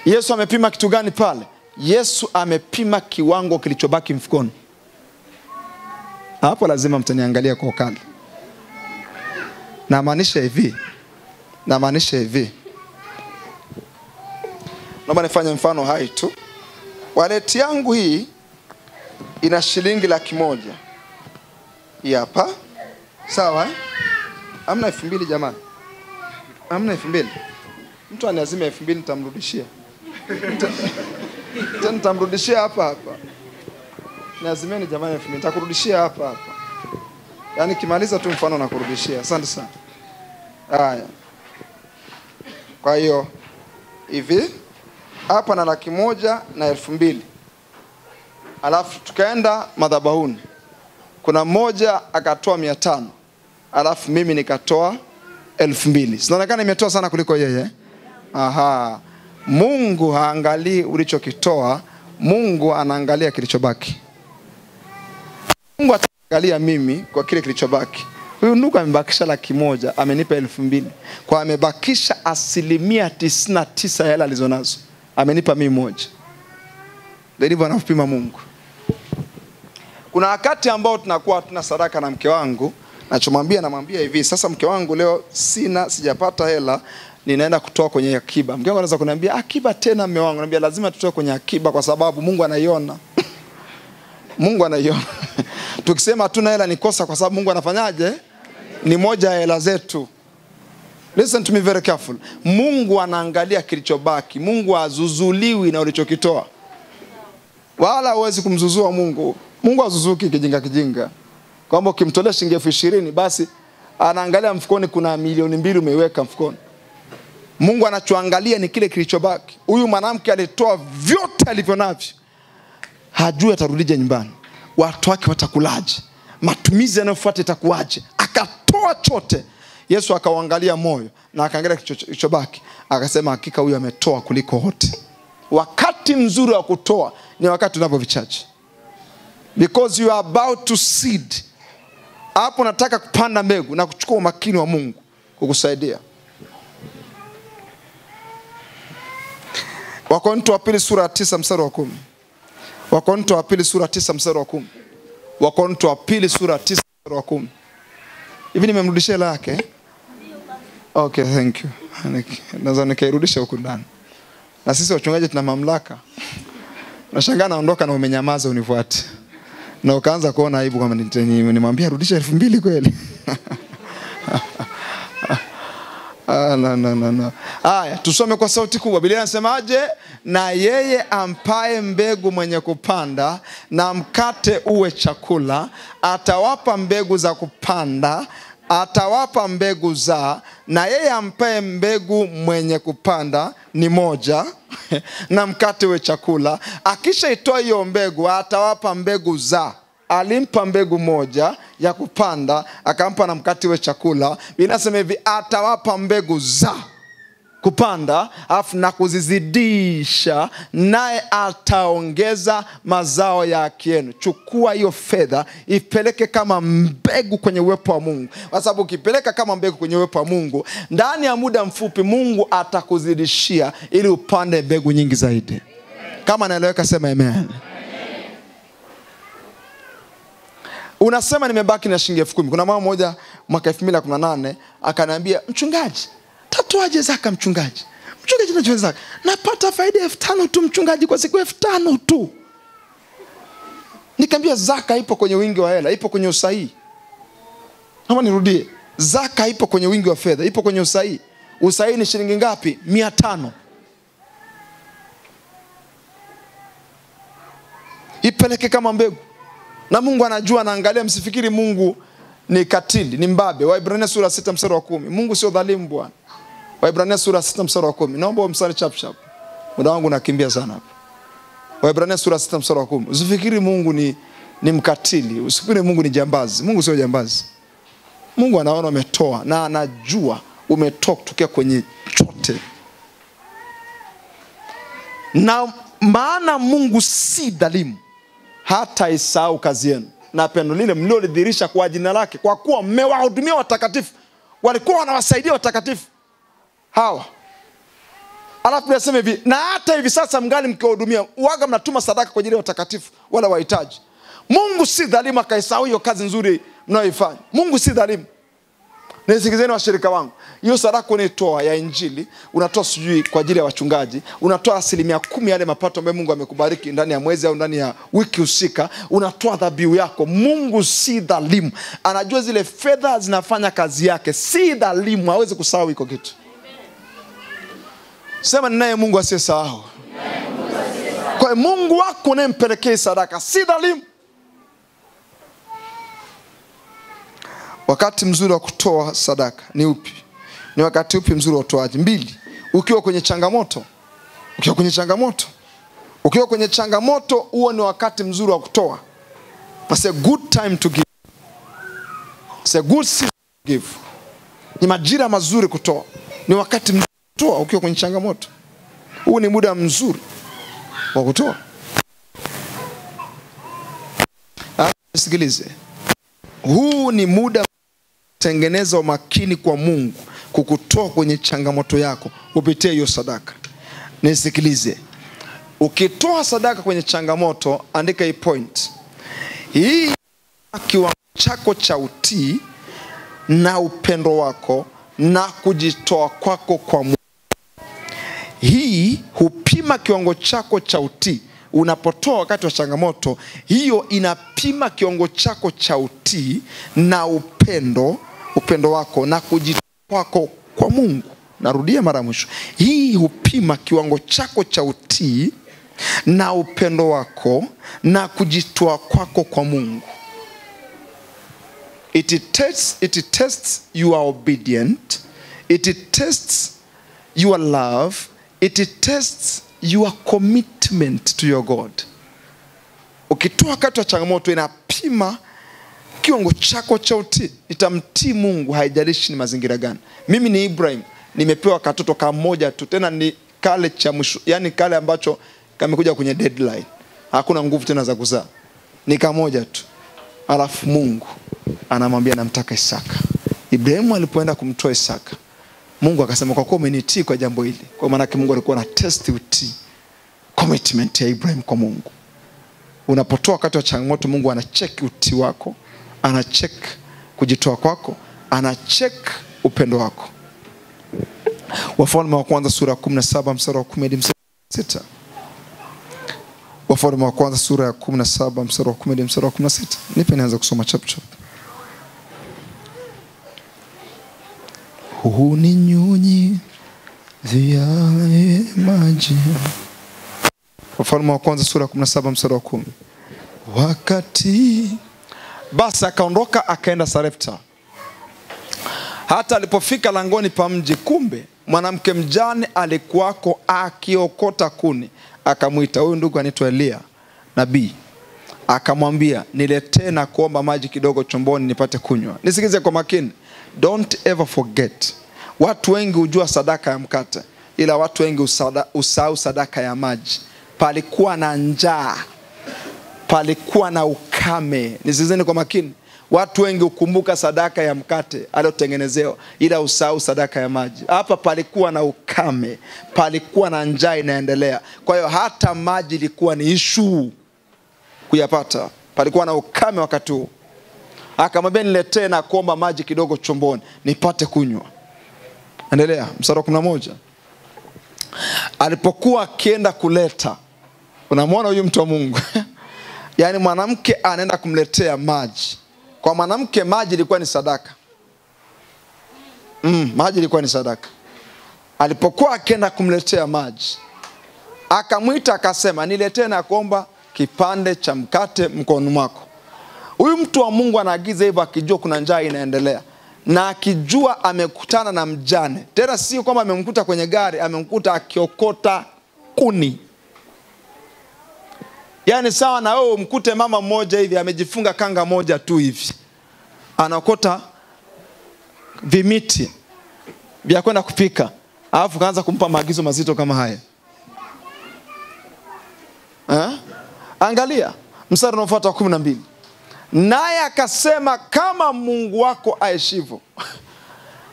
Yesu amepima kitu gani pale? Yesu amepima kiwango kilichobaki mfukoni. Hapo lazima mtaniangalia kwa ukali. Na maanisha hivi. Naomba nifanye mfano hai tu. wallet yangu hii ina shilingi 100,000. Hii hapa. Sawa? Hamna 2,000 jamani. Hamna 2,000. Mtu aniazime 2,000 nitamrudishia. Nitamrudishia hapa. Niazimeni jamani 2,000 nitakurudishia hapa. Yaani kimaliza tu mfano na kurudishia. Asante sana. Haya. Kwa hiyo hivi hapa na 100,000 na 2,000. Alafu tukaenda madhabahuni. Kuna mmoja akatoa 500. Alafu mimi nikatoa 2,000. Sinaonekana nimetoa sana kuliko yeye. Aha. Mungu haangalii ulichokitoa, Mungu anaangalia kilichobaki. Mungu ataangalia mimi kwa kile kilichobaki. Huyu ndugu amebakisha 100,000, amenipa 2,000. Kwa amebakisha 99% ya hela alizonazo. Amenipa mimi 1. Ndivyo anapima Mungu. Kuna wakati ambao tunakuwa tuna sadaka na mke wangu, namwambia hivi, sasa mke wangu leo sijapata hela, ninaenda kutoa kwenye akiba. Mke wangu anaweza kuniambia, akiba tena mume wangu? Naambia lazima tutoe kwenye akiba kwa sababu Mungu anaiona. Mungu anaiona. Tukisema hatuna hela ni kosa kwa sababu Mungu anafanyaje? Ni moja ya hela zetu. Listen to me very careful. Mungu anaangalia kilichobaki. Mungu hazuzuliwi na ulichokitoa. Wala huwezi kumzuzua Mungu. Mungu hazuzuki kijinga. Kwamba ukimtolea shilingi 20,000 basi anaangalia mfukoni kuna 2,000,000 umeiweka mfukoni. Mungu anachoangalia ni kile kilichobaki. Huyu mwanamke alitoa vyote alivyonavyo. Hajui atarudije nyumbani. Watu wake watakulaje? Matumizi yanayofuata itakuaje? Akatoa chote. Yesu akaangalia moyo na akaangalia kilichobaki. Akasema hakika huyu ametoa kuliko wote. Wakati mzuri wa kutoa ni wakati unapovichaji. Because you are about to seed. Hapo nataka kupanda mbegu na kuchukua umakini wa Mungu kukusaidia. Wakorintho wa pili sura 9 mstari wa 10. Wakorintho wa pili sura 9 mstari wa 10. Wakorintho wa pili sura 9 mstari wa 10. Hivi nimemrudishia hela yake? Okay, thank you. Naweza nikairudisha huko ndani. Na sisi wachungaji tuna mamlaka. Nashangaa naondoka na umenyamaza unifuate. Na ukaanza kuona aibu kama nimwambia rudisha 2,000 kweli. No. Haya, tusome kwa sauti kubwa. Biblia inasemaje? Na yeye ampaye mbegu mwenye kupanda na mkate uwe chakula, atawapa mbegu za kupanda, atawapa mbegu za, na yeye ampaye mbegu mwenye kupanda ni moja na mkate uwe chakula. Akisha itoa hiyo mbegu atawapa mbegu za. Alimpa mbegu moja ya kupanda, akampa na mkate uwe chakula. Inasema hivi, atawapa mbegu za kupanda afu na kuzizidisha, naye ataongeza mazao ya haki yenu. Chukua hiyo fedha, ipeleke kama mbegu kwenye uwepo wa Mungu. Kwa sababu ukipeleka kama mbegu kwenye uwepo wa Mungu, ndani ya muda mfupi Mungu atakuzidishia ili upande mbegu nyingi zaidi. Kama naeleweka sema amen. Unasema nimebaki na shilingi 10,000. Kuna mama mmoja mwaka 2018 akaniambia, mchungaji, tatoaje zaka mchungaji? Mchungaji anatoa zaka. Napata faida 5,000 tu mchungaji kwa siku 5,000 tu. Nikamwambia zaka ipo kwenye wingi wa hela, ipo kwenye usahihi. Kama nirudie, zaka ipo kwenye wingi wa fedha, ipo kwenye usahihi. Usahihi ni shilingi ngapi? 500. Ipeleke kama mbegu. Na Mungu anajua, anaangalia. Msifikiri Mungu ni katili, ni mbabe. Waebrania sura 6 mstari wa 10. Mungu sio dhalimu bwana. Waebrania sura 6 mstari wa 10. Naomba mstari chap. Muda wangu unakimbia sana hapa. Waebrania sura 6 mstari wa 10. Usifikiri Mungu ni mkatili. Usifikiri Mungu ni jambazi. Mungu sio jambazi. Mungu anaona umetoa na anajua umetoa kutokea kwenye chote. Na maana Mungu si dhalimu, hata isahau kazi yenu na pendo lile mliolidhihirisha kwa jina lake, kwa kuwa mmewahudumia watakatifu. Walikuwa wanawasaidia watakatifu hawa. Alafu yasema hivi, na hata hivi sasa mngali mkiwahudumia, uaga mnatuma sadaka kwa ajili ya watakatifu wala wahitaji. Mungu si dhalimu akaisahau hiyo kazi nzuri mnayoifanya. Mungu si dhalimu. Nisikizeni washirika wangu. hiyo sadaka unaitoa ya injili, unatoa sijui kwa ajili ya wachungaji, unatoa 10% yale mapato ambayo Mungu amekubariki ndani ya mwezi au ndani ya wiki husika, unatoa dhabihu yako. Mungu si dhalimu. Anajua zile fedha zinafanya kazi yake. Si dhalimu, hawezi kusahau iko kitu. Sema ninaye Mungu asiyesahau. Kwa Mungu wako unayempelekea sadaka si dhalimu. Wakati mzuri wa kutoa sadaka ni upi? Ni wakati upi mzuri wa utoaji? 2. Ukiwa kwenye changamoto. Ukiwa kwenye changamoto, huo ni wakati mzuri wa kutoa. It's a good time to give. It's a good season to give. Ni majira mazuri kutoa. Ni wakati mzuri kutoa ukiwa kwenye changamoto. Huu ni muda mzuri wa kutoa. Sikilize. Huu ni muda tengeneza umakini kwa Mungu kukutoa kwenye changamoto yako kupitia hiyo sadaka. Nisikilize. Ukitoa sadaka kwenye changamoto, andika hii point. Hii kiwango chako cha utii na upendo wako na kujitoa kwako kwa Mungu. Hii hupima kiwango chako cha utii. Unapotoa wakati wa changamoto, hiyo inapima kiwango chako cha utii na upendo wako na kujitoa kwako kwa Mungu. Narudia mara mwisho. Hii hupima kiwango chako cha utii na upendo wako na kujitoa kwako kwa Mungu. It tests you are obedient. It tests your love. It tests your commitment to your God. Ukitoa wakati wa changamoto, inapima kiwango chako cha utii. Nitamtii Mungu haijalishi ni mazingira gani. Mimi ni Ibrahim, nimepewa katoto kamoja tu, tena ni kale cha mwisho, yani kale ambacho kamekuja kwenye deadline. Hakuna nguvu tena za kuzaa. Ni kamoja tu. Alafu Mungu anamwambia namtaka Isaka. Ibrahimu alipoenda kumtoa Isaka, Mungu akasema kwa kuwa umenitii kwa jambo hili. Kwa maana Mungu alikuwa na test utii, commitment ya Ibrahim kwa Mungu. Unapotoa wakati wa changamoto, Mungu anacheck utii wako, anacheck kujitoa kwako, anacheck upendo wako. Wafalme wa kwanza sura ya 17 mstari wa 10 hadi 16. Wafalme wa kwanza sura ya 17 mstari wa 10 hadi mstari wa 16. Nipe nianze kusoma chap. Huninyunyi vya maji. Wafalme wa kwanza sura ya 17 mstari wa 10. Wakati basi akaondoka akaenda Sarepta. Hata alipofika langoni pa mji, kumbe mwanamke mjane alikuwako akiokota kuni. Akamuita, huyu ndugu anaitwa Elia nabii. Akamwambia, niletee na kuomba maji kidogo chomboni nipate kunywa. Nisikize kwa makini. Don't ever forget. Watu wengi hujua sadaka ya mkate, ila watu wengi usahau sadaka ya maji. Palikuwa na njaa, palikuwa na ukame. Nisikizeni kwa makini. Watu wengi ukumbuka sadaka ya mkate aliyotengenezewa, ila usahau sadaka ya maji. Hapa palikuwa na ukame, palikuwa na njaa inaendelea. Kwa hiyo hata maji ilikuwa ni issue kuyapata. Palikuwa na ukame wakati huo. Akamwambia, niletee na kuomba maji kidogo chomboni nipate kunywa. Endelea mstari wa 11. Alipokuwa akienda kuleta, unamwona huyu mtu wa Mungu yani mwanamke anaenda kumletea maji. Kwa mwanamke maji ilikuwa ni sadaka. Maji ilikuwa ni sadaka. Alipokuwa akienda kumletea maji, akamuita akasema, niletee na kuomba kipande cha mkate mkononi mwako. Huyu mtu wa Mungu anaagiza hivyo akijua kuna njaa inaendelea. Na akijua amekutana na mjane. Tena sio kwamba amemkuta kwenye gari, amemkuta akiokota kuni. Yani sawa na wewe umkute mama mmoja hivi amejifunga kanga moja tu hivi, anaokota vimiti vya kwenda kupika, alafu kaanza kumpa maagizo mazito kama haya. Angalia mstari unaofuata wa 12. Naye akasema, kama Mungu wako aishivyo,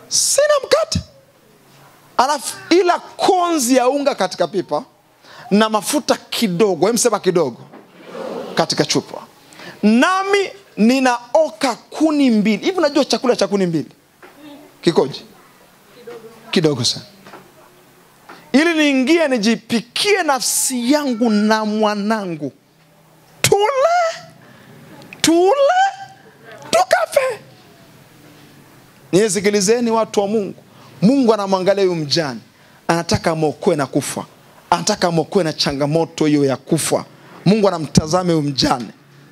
sina mkate, alafu ila konzi ya unga katika pipa na mafuta kidogo, hemsema kidogo, katika chupa. Nami ninaoka kuni 2. Hivi unajua chakula cha kuni 2 kikoje? kidogo sana, ili niingie nijipikie nafsi yangu na mwanangu, tule tukafe. Nisikilizeni watu wa Mungu. Mungu anamwangalia huyu mjane, anataka amokoe na kufa, anataka amokoe na changamoto hiyo ya kufa. Mungu anamtazama huyu mjane.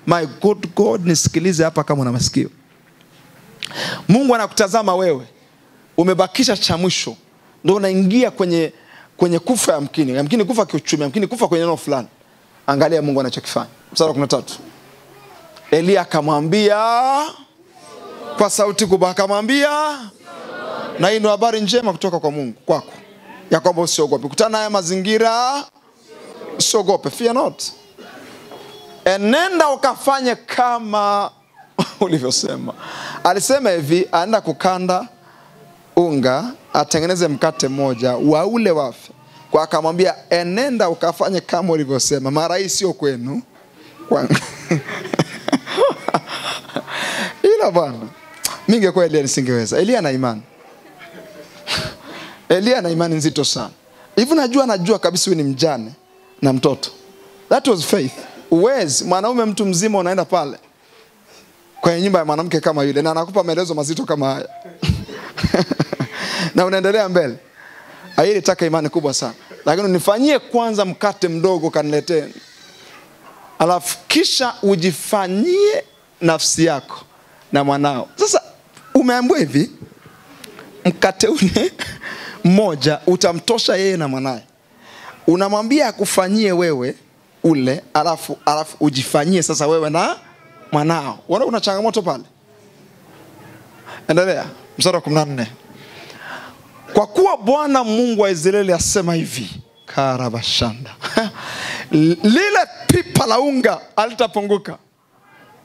My good God, nisikilize hapa kama una masikio. Mungu anakutazama wewe, umebakisha cha mwisho, ndio unaingia kwenye kufa. Yamkini kufa kiuchumi, yamkini kufa kwenye neno fulani. Angalia Mungu anachokifanya. Mstari wa 13. Elia akamwambia kwa sauti kubwa, akamwambia, na hii ndio habari njema kutoka kwa Mungu kwako, ya kwamba usiogope. Kutana haya mazingira, usiogope, fear not. Enenda ukafanye kama ulivyosema. Alisema hivi, aenda kukanda unga, atengeneze mkate mmoja, waule wafe. Kwa akamwambia, enenda ukafanye kama ulivyosema. Mara hii sio kwenu, kwangu. Ila bwana, minge kwa Elia nisingeweza. Elia ana imani. Elia ana imani nzito sana. Hivi najua kabisa wewe ni mjane na mtoto. That was faith. Uwezi mwanaume mtu mzima unaenda pale kwenye nyumba ya mwanamke kama yule na anakupa maelezo mazito kama haya. Na unaendelea mbele. Hii ilitaka imani kubwa sana. Lakini unifanyie kwanza mkate mdogo kaniletee. Alafu kisha ujifanyie nafsi yako na mwanao. Sasa umeambiwa hivi, mkate ule mmoja utamtosha yeye na mwanae. Unamwambia akufanyie wewe ule, alafu ujifanyie sasa wewe na mwanao. Unaona kuna changamoto pale. Endelea. Mstari wa 14. Kwa kuwa Bwana Mungu wa Israeli asema hivi, karabashanda. Lile pipa la unga halitapunguka,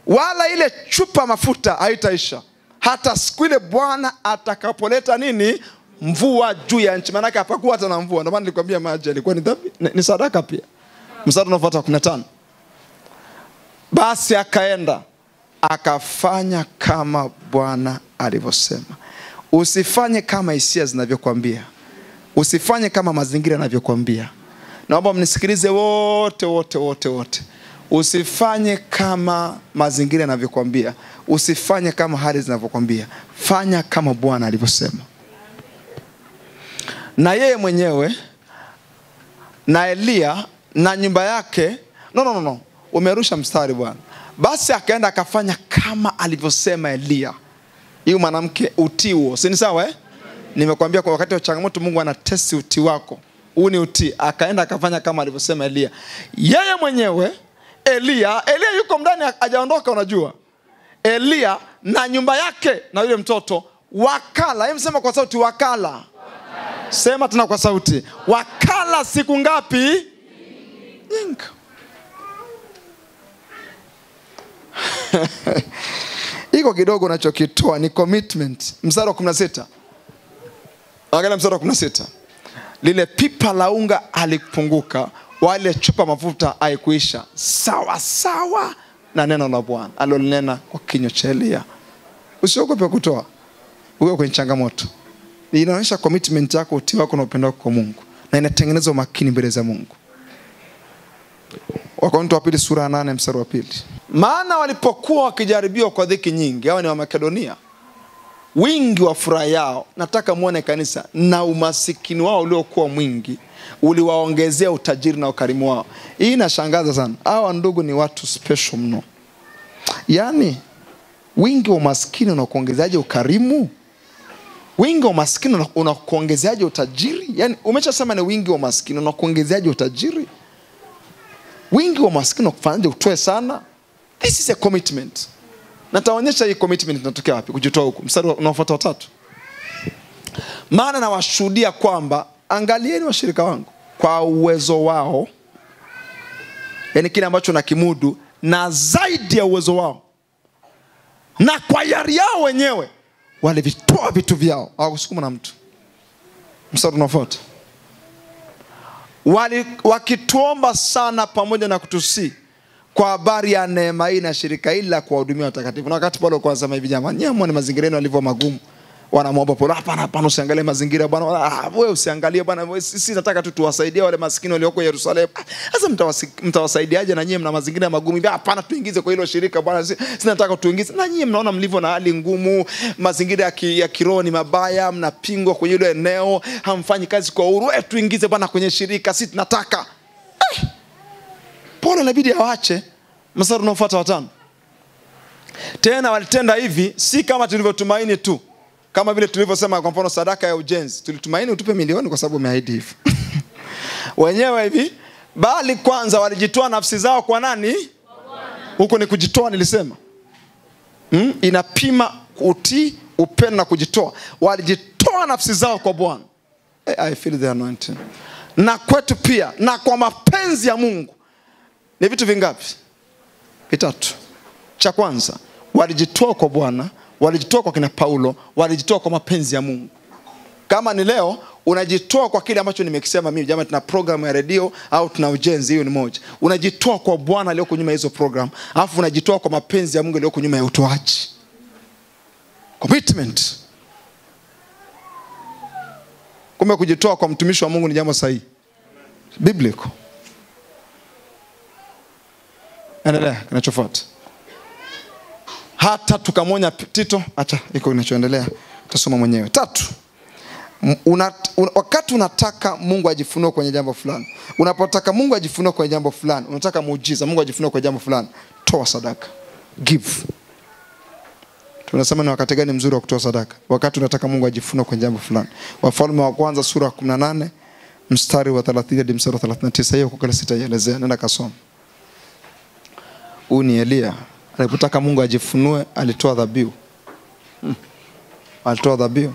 wala ile chupa mafuta haitaisha, hata siku ile Bwana atakapoleta nini? Mvua juu ya nchi. Maana hapakuwa hata na mvua. Ndio maana nilikwambia maji yalikuwa ni sadaka pia. Mstari unaofuata 15. Basi akaenda akafanya kama Bwana alivyosema. Usifanye kama hisia zinavyokuambia. Usifanye kama mazingira yanavyokuambia. Naomba mnisikilize wote. Usifanye kama mazingira yanavyokuambia. Usifanye kama hali zinavyokuambia. Fanya kama Bwana alivyosema. Na yeye mwenyewe na Elia na nyumba yake, no, umerusha mstari bwana. Basi akaenda akafanya kama alivyosema Elia. Hiyo mwanamke utii huo, si ni sawa Nimekwambia kwa wakati wa changamoto Mungu anatesti utii wako. Huu ni utii. Akaenda akafanya kama alivyosema Elia. Yeye mwenyewe Elia yuko ndani hajaondoka, unajua. Elia na nyumba yake na yule mtoto wakala. Hebu sema kwa sauti, wakala. Sema tena kwa sauti. Wakala siku ngapi? Nyingi. Iko kidogo unachokitoa ni commitment. Mstari wa 16. Angalia mstari wa 16. Lile pipa la unga alipunguka, wale chupa mafuta haikuisha, sawa na neno la Bwana alilonena kwa kinywa cha Elia. Usiogope kutoa. Uwe kwenye changamoto. Inaonyesha commitment yako, utii wako na upendo wako kwa Mungu, na inatengeneza umakini mbele za Mungu. Wakorintho wa pili sura ya 8 mstari wa 2. Maana walipokuwa wakijaribiwa kwa dhiki nyingi, hao ni wa Makedonia, wingi wa furaha yao, nataka muone kanisa, na umasikini wao uliokuwa mwingi uliwaongezea utajiri na ukarimu wao. Hii inashangaza sana. Hawa ndugu ni watu special mno. Yaani wingi wa umasikini unakuongezeaje ukarimu? Wingi wa umasikini unakuongezeaje utajiri? Yaani umeshasema ni wingi wa umasikini unakuongezeaje utajiri? Wingi wa umasikini unakufanyaje utoe sana? This is a commitment. Nataonyesha hii commitment inatokea wapi, kujitoa huku. Mstari unaofuata 3. Maana nawashuhudia kwamba, angalieni washirika wangu, kwa uwezo wao, yani kile ambacho nakimudu, na zaidi ya uwezo wao, na kwa yari yao wenyewe, walivitoa vitu vyao, hawakusukuma na mtu. Mstari unaofuata. Wakituomba sana pamoja na kutusi kwa habari ya neema hii na shirika hili la kuwahudumia watakatifu. Na wakati pale kwa sema hivi, jamani, nyamoni mazingira yenu yalivyo magumu. Wanamwomba Paulo, hapana usiangalie mazingira bwana. Wewe usiangalie bwana, sisi nataka tu tuwasaidie wale maskini walioko Yerusalemu. Sasa mtawasaidiaje na nyinyi mna mazingira magumu? Hapana, tuingize kwa hilo shirika bwana, sisi nataka tuingize. Na nyinyi mnaona mlivyo na hali ngumu, mazingira ya kiroho ni mabaya, mnapingwa kwenye hilo eneo, hamfanyi kazi kwa uhuru. Tuingize bwana kwenye shirika, sisi tunataka. Paulo inabidi awaache. Mstari unaofuata wa 5. Tena walitenda hivi si kama tulivyotumaini tu, kama vile tulivyosema kwa mfano sadaka ya ujenzi. Tulitumaini utupe milioni kwa sababu umeahidi hivi. Wenyewe hivi, bali kwanza walijitoa nafsi zao kwa nani? Huko ni kujitoa nilisema. Inapima utii, upendo na kujitoa. Walijitoa nafsi zao kwa Bwana. I feel the anointing. Na kwetu pia, na kwa mapenzi ya Mungu. Ni vitu vingapi? Vitatu. Cha kwanza, walijitoa kwa Bwana, walijitoa kwa kina Paulo, walijitoa kwa mapenzi ya Mungu. Kama ni leo unajitoa kwa kile ambacho nimekisema mimi, jamaa tuna program ya radio au tuna ujenzi, hiyo ni moja. Unajitoa kwa Bwana aliyoko nyuma hizo program, alafu unajitoa kwa mapenzi ya Mungu aliyoko nyuma ya utoaji. Commitment. Kumbe kujitoa kwa mtumishi wa Mungu ni jambo sahihi. Biblical. Endelea kinachofuata. Hata tukamwonya Tito, acha iko kinachoendelea. Utasoma mwenyewe. 3. Wakati unataka Mungu ajifunue kwenye jambo fulani, unapotaka Mungu ajifunue kwenye jambo fulani, unataka muujiza Mungu ajifunue kwenye jambo fulani, toa sadaka. Give. Tunasema ni wakati gani mzuri wa kutoa sadaka? Wakati unataka Mungu ajifunue kwenye jambo fulani. Wafalme wa kwanza sura 18 mstari wa 30 hadi mstari wa 39. Hiyo kwa kale sitaelezea, nenda kasome. Ni Elia alipotaka Mungu ajifunue, alitoa dhabihu. Alitoa dhabihu.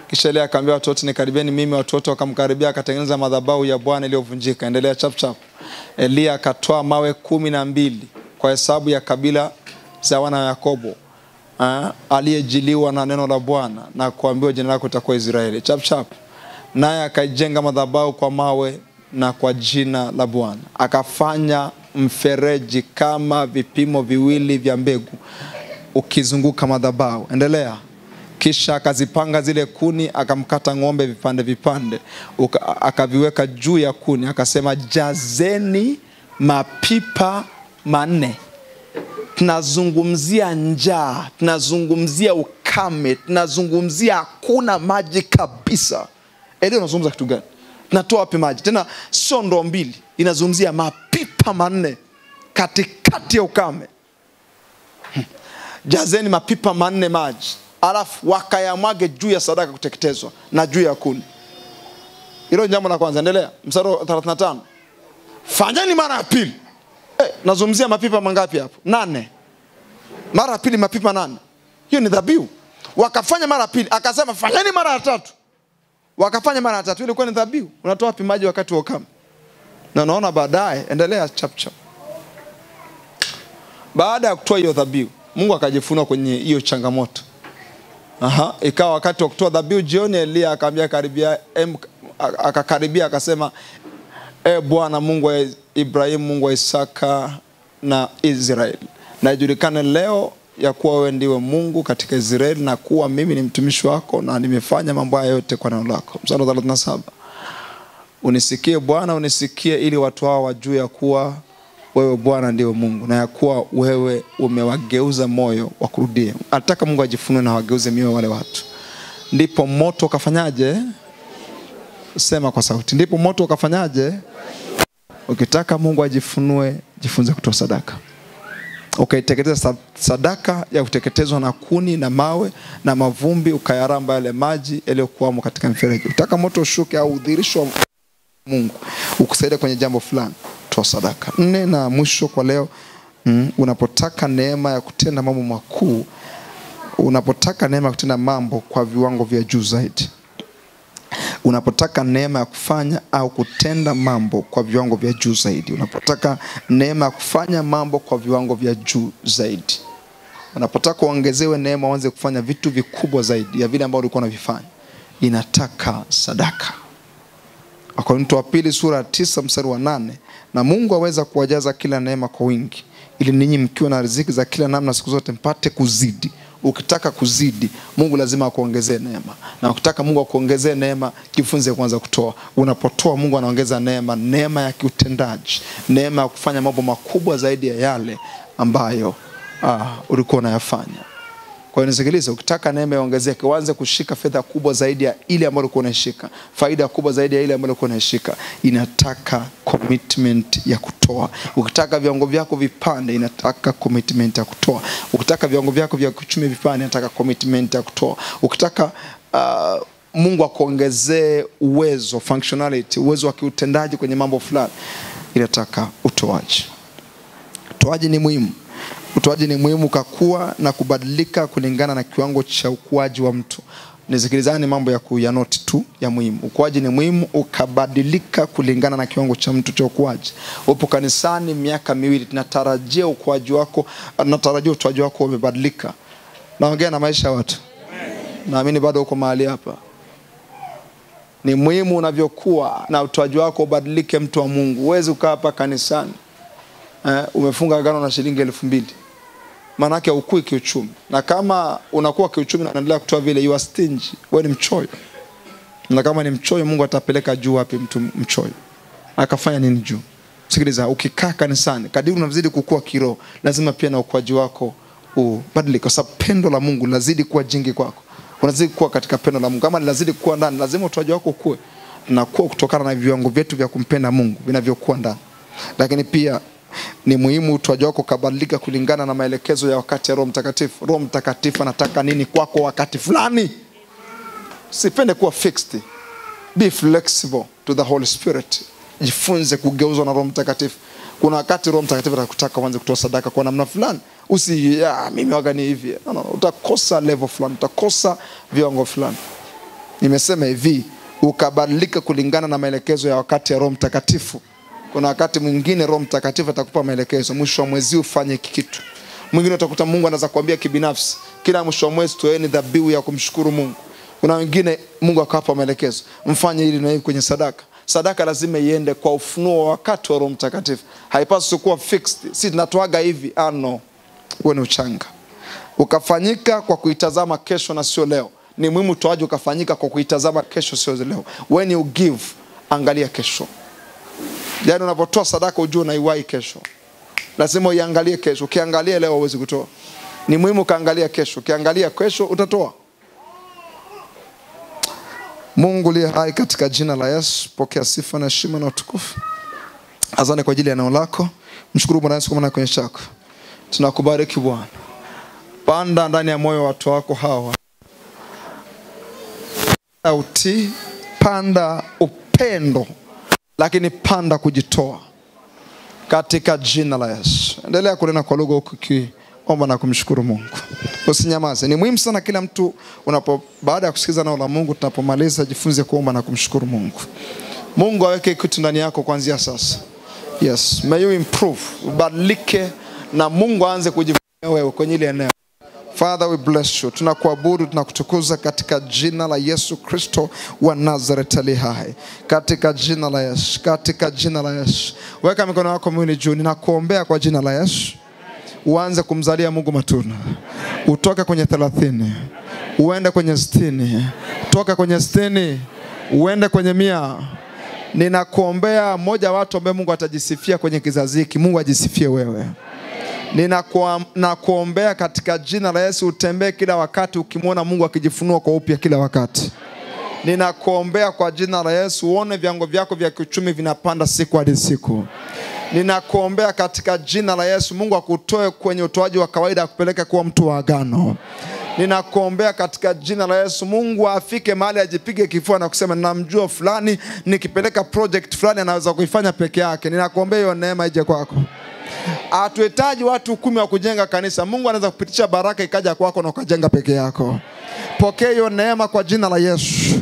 Kisha Elia akamwambia watu wote, nikaribieni mimi. Watu wote wakamkaribia, akatengeneza madhabahu ya Bwana iliyovunjika. Endelea chap. Elia akatoa mawe 12 kwa hesabu ya kabila za wana wa Yakobo, aliyejiliwa na neno la Bwana na kuambiwa jina lako litakuwa Israeli. Chap. Naye akajenga madhabahu kwa mawe na kwa jina la Bwana. Akafanya mfereji kama vipimo viwili vya mbegu ukizunguka madhabahu. Endelea. Kisha akazipanga zile kuni, akamkata ng'ombe vipande, akaviweka juu ya kuni, akasema jazeni mapipa 4. Tunazungumzia njaa, tunazungumzia ukame, tunazungumzia hakuna maji kabisa. Elia unazungumza kitu gani? Tunatoa wapi maji? Tena sio ndoo 2, inazungumzia mapipa 4 katikati ya ukame. Jazeni mapipa 4 maji, alafu wakayamwage juu ya sadaka kuteketezwa na juu ya kuni. Hilo jambo la kwanza. Endelea mstari wa 35. Fanyeni mara ya pili. Nazungumzia mapipa mangapi hapo? 8. Mara ya pili mapipa 8. Hiyo ni dhabihu. Wakafanya mara ya pili, akasema fanyeni mara ya 3. Wakafanya mara ya 3. Ile ilikuwa ni dhabihu. Unatoa wapi maji wakati wa ukame? Na naona baadaye, endelea chap. Baada ya kutoa hiyo dhabihu, Mungu akajifunua kwenye hiyo changamoto. Ikawa wakati wa kutoa dhabihu jioni, Elia akakaribia akasema, Bwana Mungu wa Ibrahimu, Mungu wa Isaka na Israeli, najulikane leo ya kuwa wewe ndiwe Mungu katika Israeli, na kuwa mimi ni mtumishi wako na nimefanya mambo haya yote kwa neno lako. Mstari wa 37. Unisikie Bwana, unisikie, ili watu hao wajue ya kuwa wewe Bwana ndiwe Mungu, na ya kuwa wewe umewageuza moyo wakurudie. Anataka Mungu ajifunue na wageuze mioyo wale watu. Ndipo moto ukafanyaje? Sema kwa sauti. Ndipo moto ukafanyaje? Ukitaka Mungu ajifunue, jifunze kutoa sadaka. Ukaiteketeza sadaka ya kuteketezwa na kuni na mawe na mavumbi, ukayaramba yale maji yaliyokuwamo katika mfereji. Ukitaka moto ushuke au udhihirisho Mungu ukusaidia kwenye jambo fulani, toa sadaka. 4 na mwisho kwa leo, unapotaka neema ya kutenda mambo makuu, unapotaka neema ya kutenda mambo kwa viwango vya juu zaidi, unapotaka neema ya kufanya au kutenda mambo kwa viwango vya juu zaidi, unapotaka neema ya kufanya mambo kwa viwango vya juu zaidi, unapotaka kuongezewe neema uanze kufanya vitu vikubwa zaidi ya vile ambavyo ulikuwa unavifanya, inataka sadaka. Wakorintho wa pili sura 9 mstari wa 8, na Mungu aweza kuwajaza kila neema kwa wingi, ili ninyi mkiwa na riziki za kila namna siku zote mpate kuzidi. Ukitaka kuzidi, Mungu lazima akuongezee neema. Na ukitaka Mungu akuongezee neema, jifunze kwanza kutoa. Unapotoa, Mungu anaongeza neema, neema ya kiutendaji, neema ya kufanya mambo makubwa zaidi ya yale ambayo ulikuwa unayafanya. Kwa hiyo nisikilize, ukitaka neema iongezeke, uanze kushika fedha kubwa zaidi ya ile ambayo ulikuwa unashika, faida kubwa zaidi ya ile ambayo ulikuwa unashika. Inataka commitment ya kutoa. Ukitaka viwango vyako vipande, inataka commitment ya kutoa. Ukitaka viwango vyako vya kiuchumi vipande, inataka commitment ya kutoa. Ukitaka Mungu akuongezee uwezo, functionality, uwezo wa kiutendaji kwenye mambo fulani, inataka utoaji. Utoaji ni muhimu. Utoaji ni muhimu kukua na kubadilika kulingana na kiwango cha ukuaji wa mtu. Nisikilizani mambo ya kuyanoti tu ya muhimu. Ukuaji ni muhimu, ukabadilika kulingana na kiwango cha mtu cha ukuaji. Upo kanisani miaka 2, tunatarajia ukuaji wako, natarajia utoaji wako umebadilika. Naongea na maisha ya watu. Naamini bado uko mahali hapa. Ni muhimu unavyokuwa na utoaji wako ubadilike, mtu wa Mungu. Huwezi ukaa hapa kanisani umefunga agano na shilingi 2,000. Maana yake ukui kiuchumi. Na kama unakuwa kiuchumi na unaendelea kutoa vile, you are stingy. Wewe ni mchoyo. Na kama ni mchoyo, Mungu atapeleka juu wapi mtu mchoyo? Akafanya nini juu? Sikiliza, ukikaa kanisani, kadiri unazidi kukua kiroho, lazima pia na ukuaji wako ubadilike. Kwa sababu pendo la Mungu lazidi kuwa jingi kwako. Unazidi kuwa katika pendo la Mungu. Kama lazidi kuwa ndani, lazima utoaji wako ukue. Na kuwa kutokana na viwango vyetu vya kumpenda Mungu vinavyokuwa ndani. Lakini pia ni muhimu utoaji wako kubadilika kulingana na maelekezo ya wakati ya Roho Mtakatifu. Roho Mtakatifu anataka nini kwako wakati fulani. Usipende kuwa fixed. Be flexible to the Holy Spirit. Jifunze kugeuzwa na Roho Mtakatifu. Kuna wakati Roho Mtakatifu atakutaka uanze kutoa sadaka kwa namna fulani. Mimi waga ni hivi. No, utakosa level fulani, utakosa viwango fulani. Nimesema hivi, ukabadilika kulingana na maelekezo ya wakati ya Roho Mtakatifu. Kuna wakati mwingine Roho Mtakatifu atakupa maelekezo, mwisho wa mwezi ufanye kitu. Mwingine utakuta Mungu anaanza kuambia kibinafsi, kila mwisho wa mwezi toeni dhabihu ya kumshukuru Mungu. Kuna wengine Mungu akawapa maelekezo, mfanye hili na hili kwenye sadaka. Sadaka lazima iende kwa ufunuo wakati wa Roho Mtakatifu. Haipaswi kuwa fixed. Si tunatoaga hivi, no. Wewe ni uchanga. Ukafanyika kwa kuitazama kesho na sio leo. Ni muhimu utoaji ukafanyika kwa kuitazama kesho sio leo. When you give, angalia kesho. Yaani unapotoa sadaka ujue unaiwahi kesho. Lazima uiangalie kesho. Ukiangalia leo huwezi kutoa. Ni muhimu kaangalia kesho. Ukiangalia kesho utatoa. Mungu aliye hai, katika jina la Yesu, pokea sifa na heshima na utukufu. Asante kwa ajili ya neno lako. Mshukuru Bwana Yesu kwa maana kwenye chako. Tunakubariki Bwana. Panda ndani ya moyo wa watu wako hawa. Utii, panda upendo, lakini panda kujitoa katika jina la Yesu. Endelea kunena kwa lugha ukiomba na kumshukuru Mungu. Usinyamaze. Ni muhimu sana kila mtu baada ya kusikiza neno la Mungu, tunapomaliza jifunze kuomba na kumshukuru Mungu. Mungu aweke kitu ndani yako kuanzia sasa. Yes, may you improve. Ubadilike na Mungu aanze kujivunia wewe kwenye ile eneo. Father, we bless you. Tunakuabudu, tunakutukuza katika jina la Yesu Kristo wa Nazareth aliye hai. Katika jina la Yesu, katika jina la Yesu. Weka mikono yako miwili juu. Ninakuombea kwa jina la Yesu. Uanze kumzalia Mungu matunda. Utoke kwenye 30, uende kwenye 60, toka kwenye 60, uende kwenye 100. Ninakuombea mmoja watu ambaye Mungu atajisifia kwenye kizazi hiki. Mungu ajisifie wewe. Ninakuombea katika jina la Yesu, utembee kila wakati ukimwona Mungu akijifunua kwa upya kila wakati. Ninakuombea kwa jina la Yesu, uone viwango vyako vya kiuchumi vinapanda siku hadi siku. Ninakuombea katika jina la Yesu, Mungu akutoe kwenye utoaji wa kawaida akupeleke kuwa mtu wa agano. Ninakuombea katika jina la Yesu, Mungu afike mahali ajipige kifua na kusema namjua fulani, nikipeleka project fulani anaweza kuifanya peke yake. Ninakuombea hiyo neema ije kwako. Hatuhitaji watu 10 wa kujenga kanisa. Mungu anaweza kupitisha baraka ikaja kwako na ukajenga peke yako. Pokea hiyo neema kwa jina la Yesu.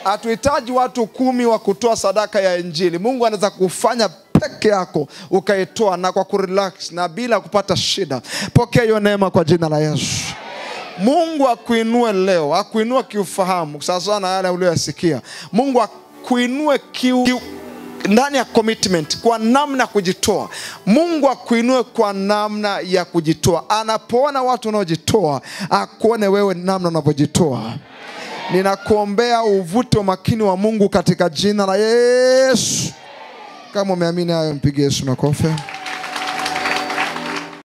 Hatuhitaji watu 10 wa kutoa sadaka ya injili. Mungu anaweza kufanya peke yako ukaitoa na kwa kurelax na bila kupata shida. Pokea hiyo neema kwa jina la Yesu. Mungu akuinue leo, akuinue kiufahamu sasa na yale uliyosikia. Mungu akuinue ndani ya commitment, kwa namna ya kujitoa. Mungu akuinue kwa namna ya kujitoa. Anapoona watu wanaojitoa, akuone wewe namna unavyojitoa. Ninakuombea uvute umakini wa Mungu katika jina la Yesu. Kama umeamini hayo, mpigie Yesu makofi.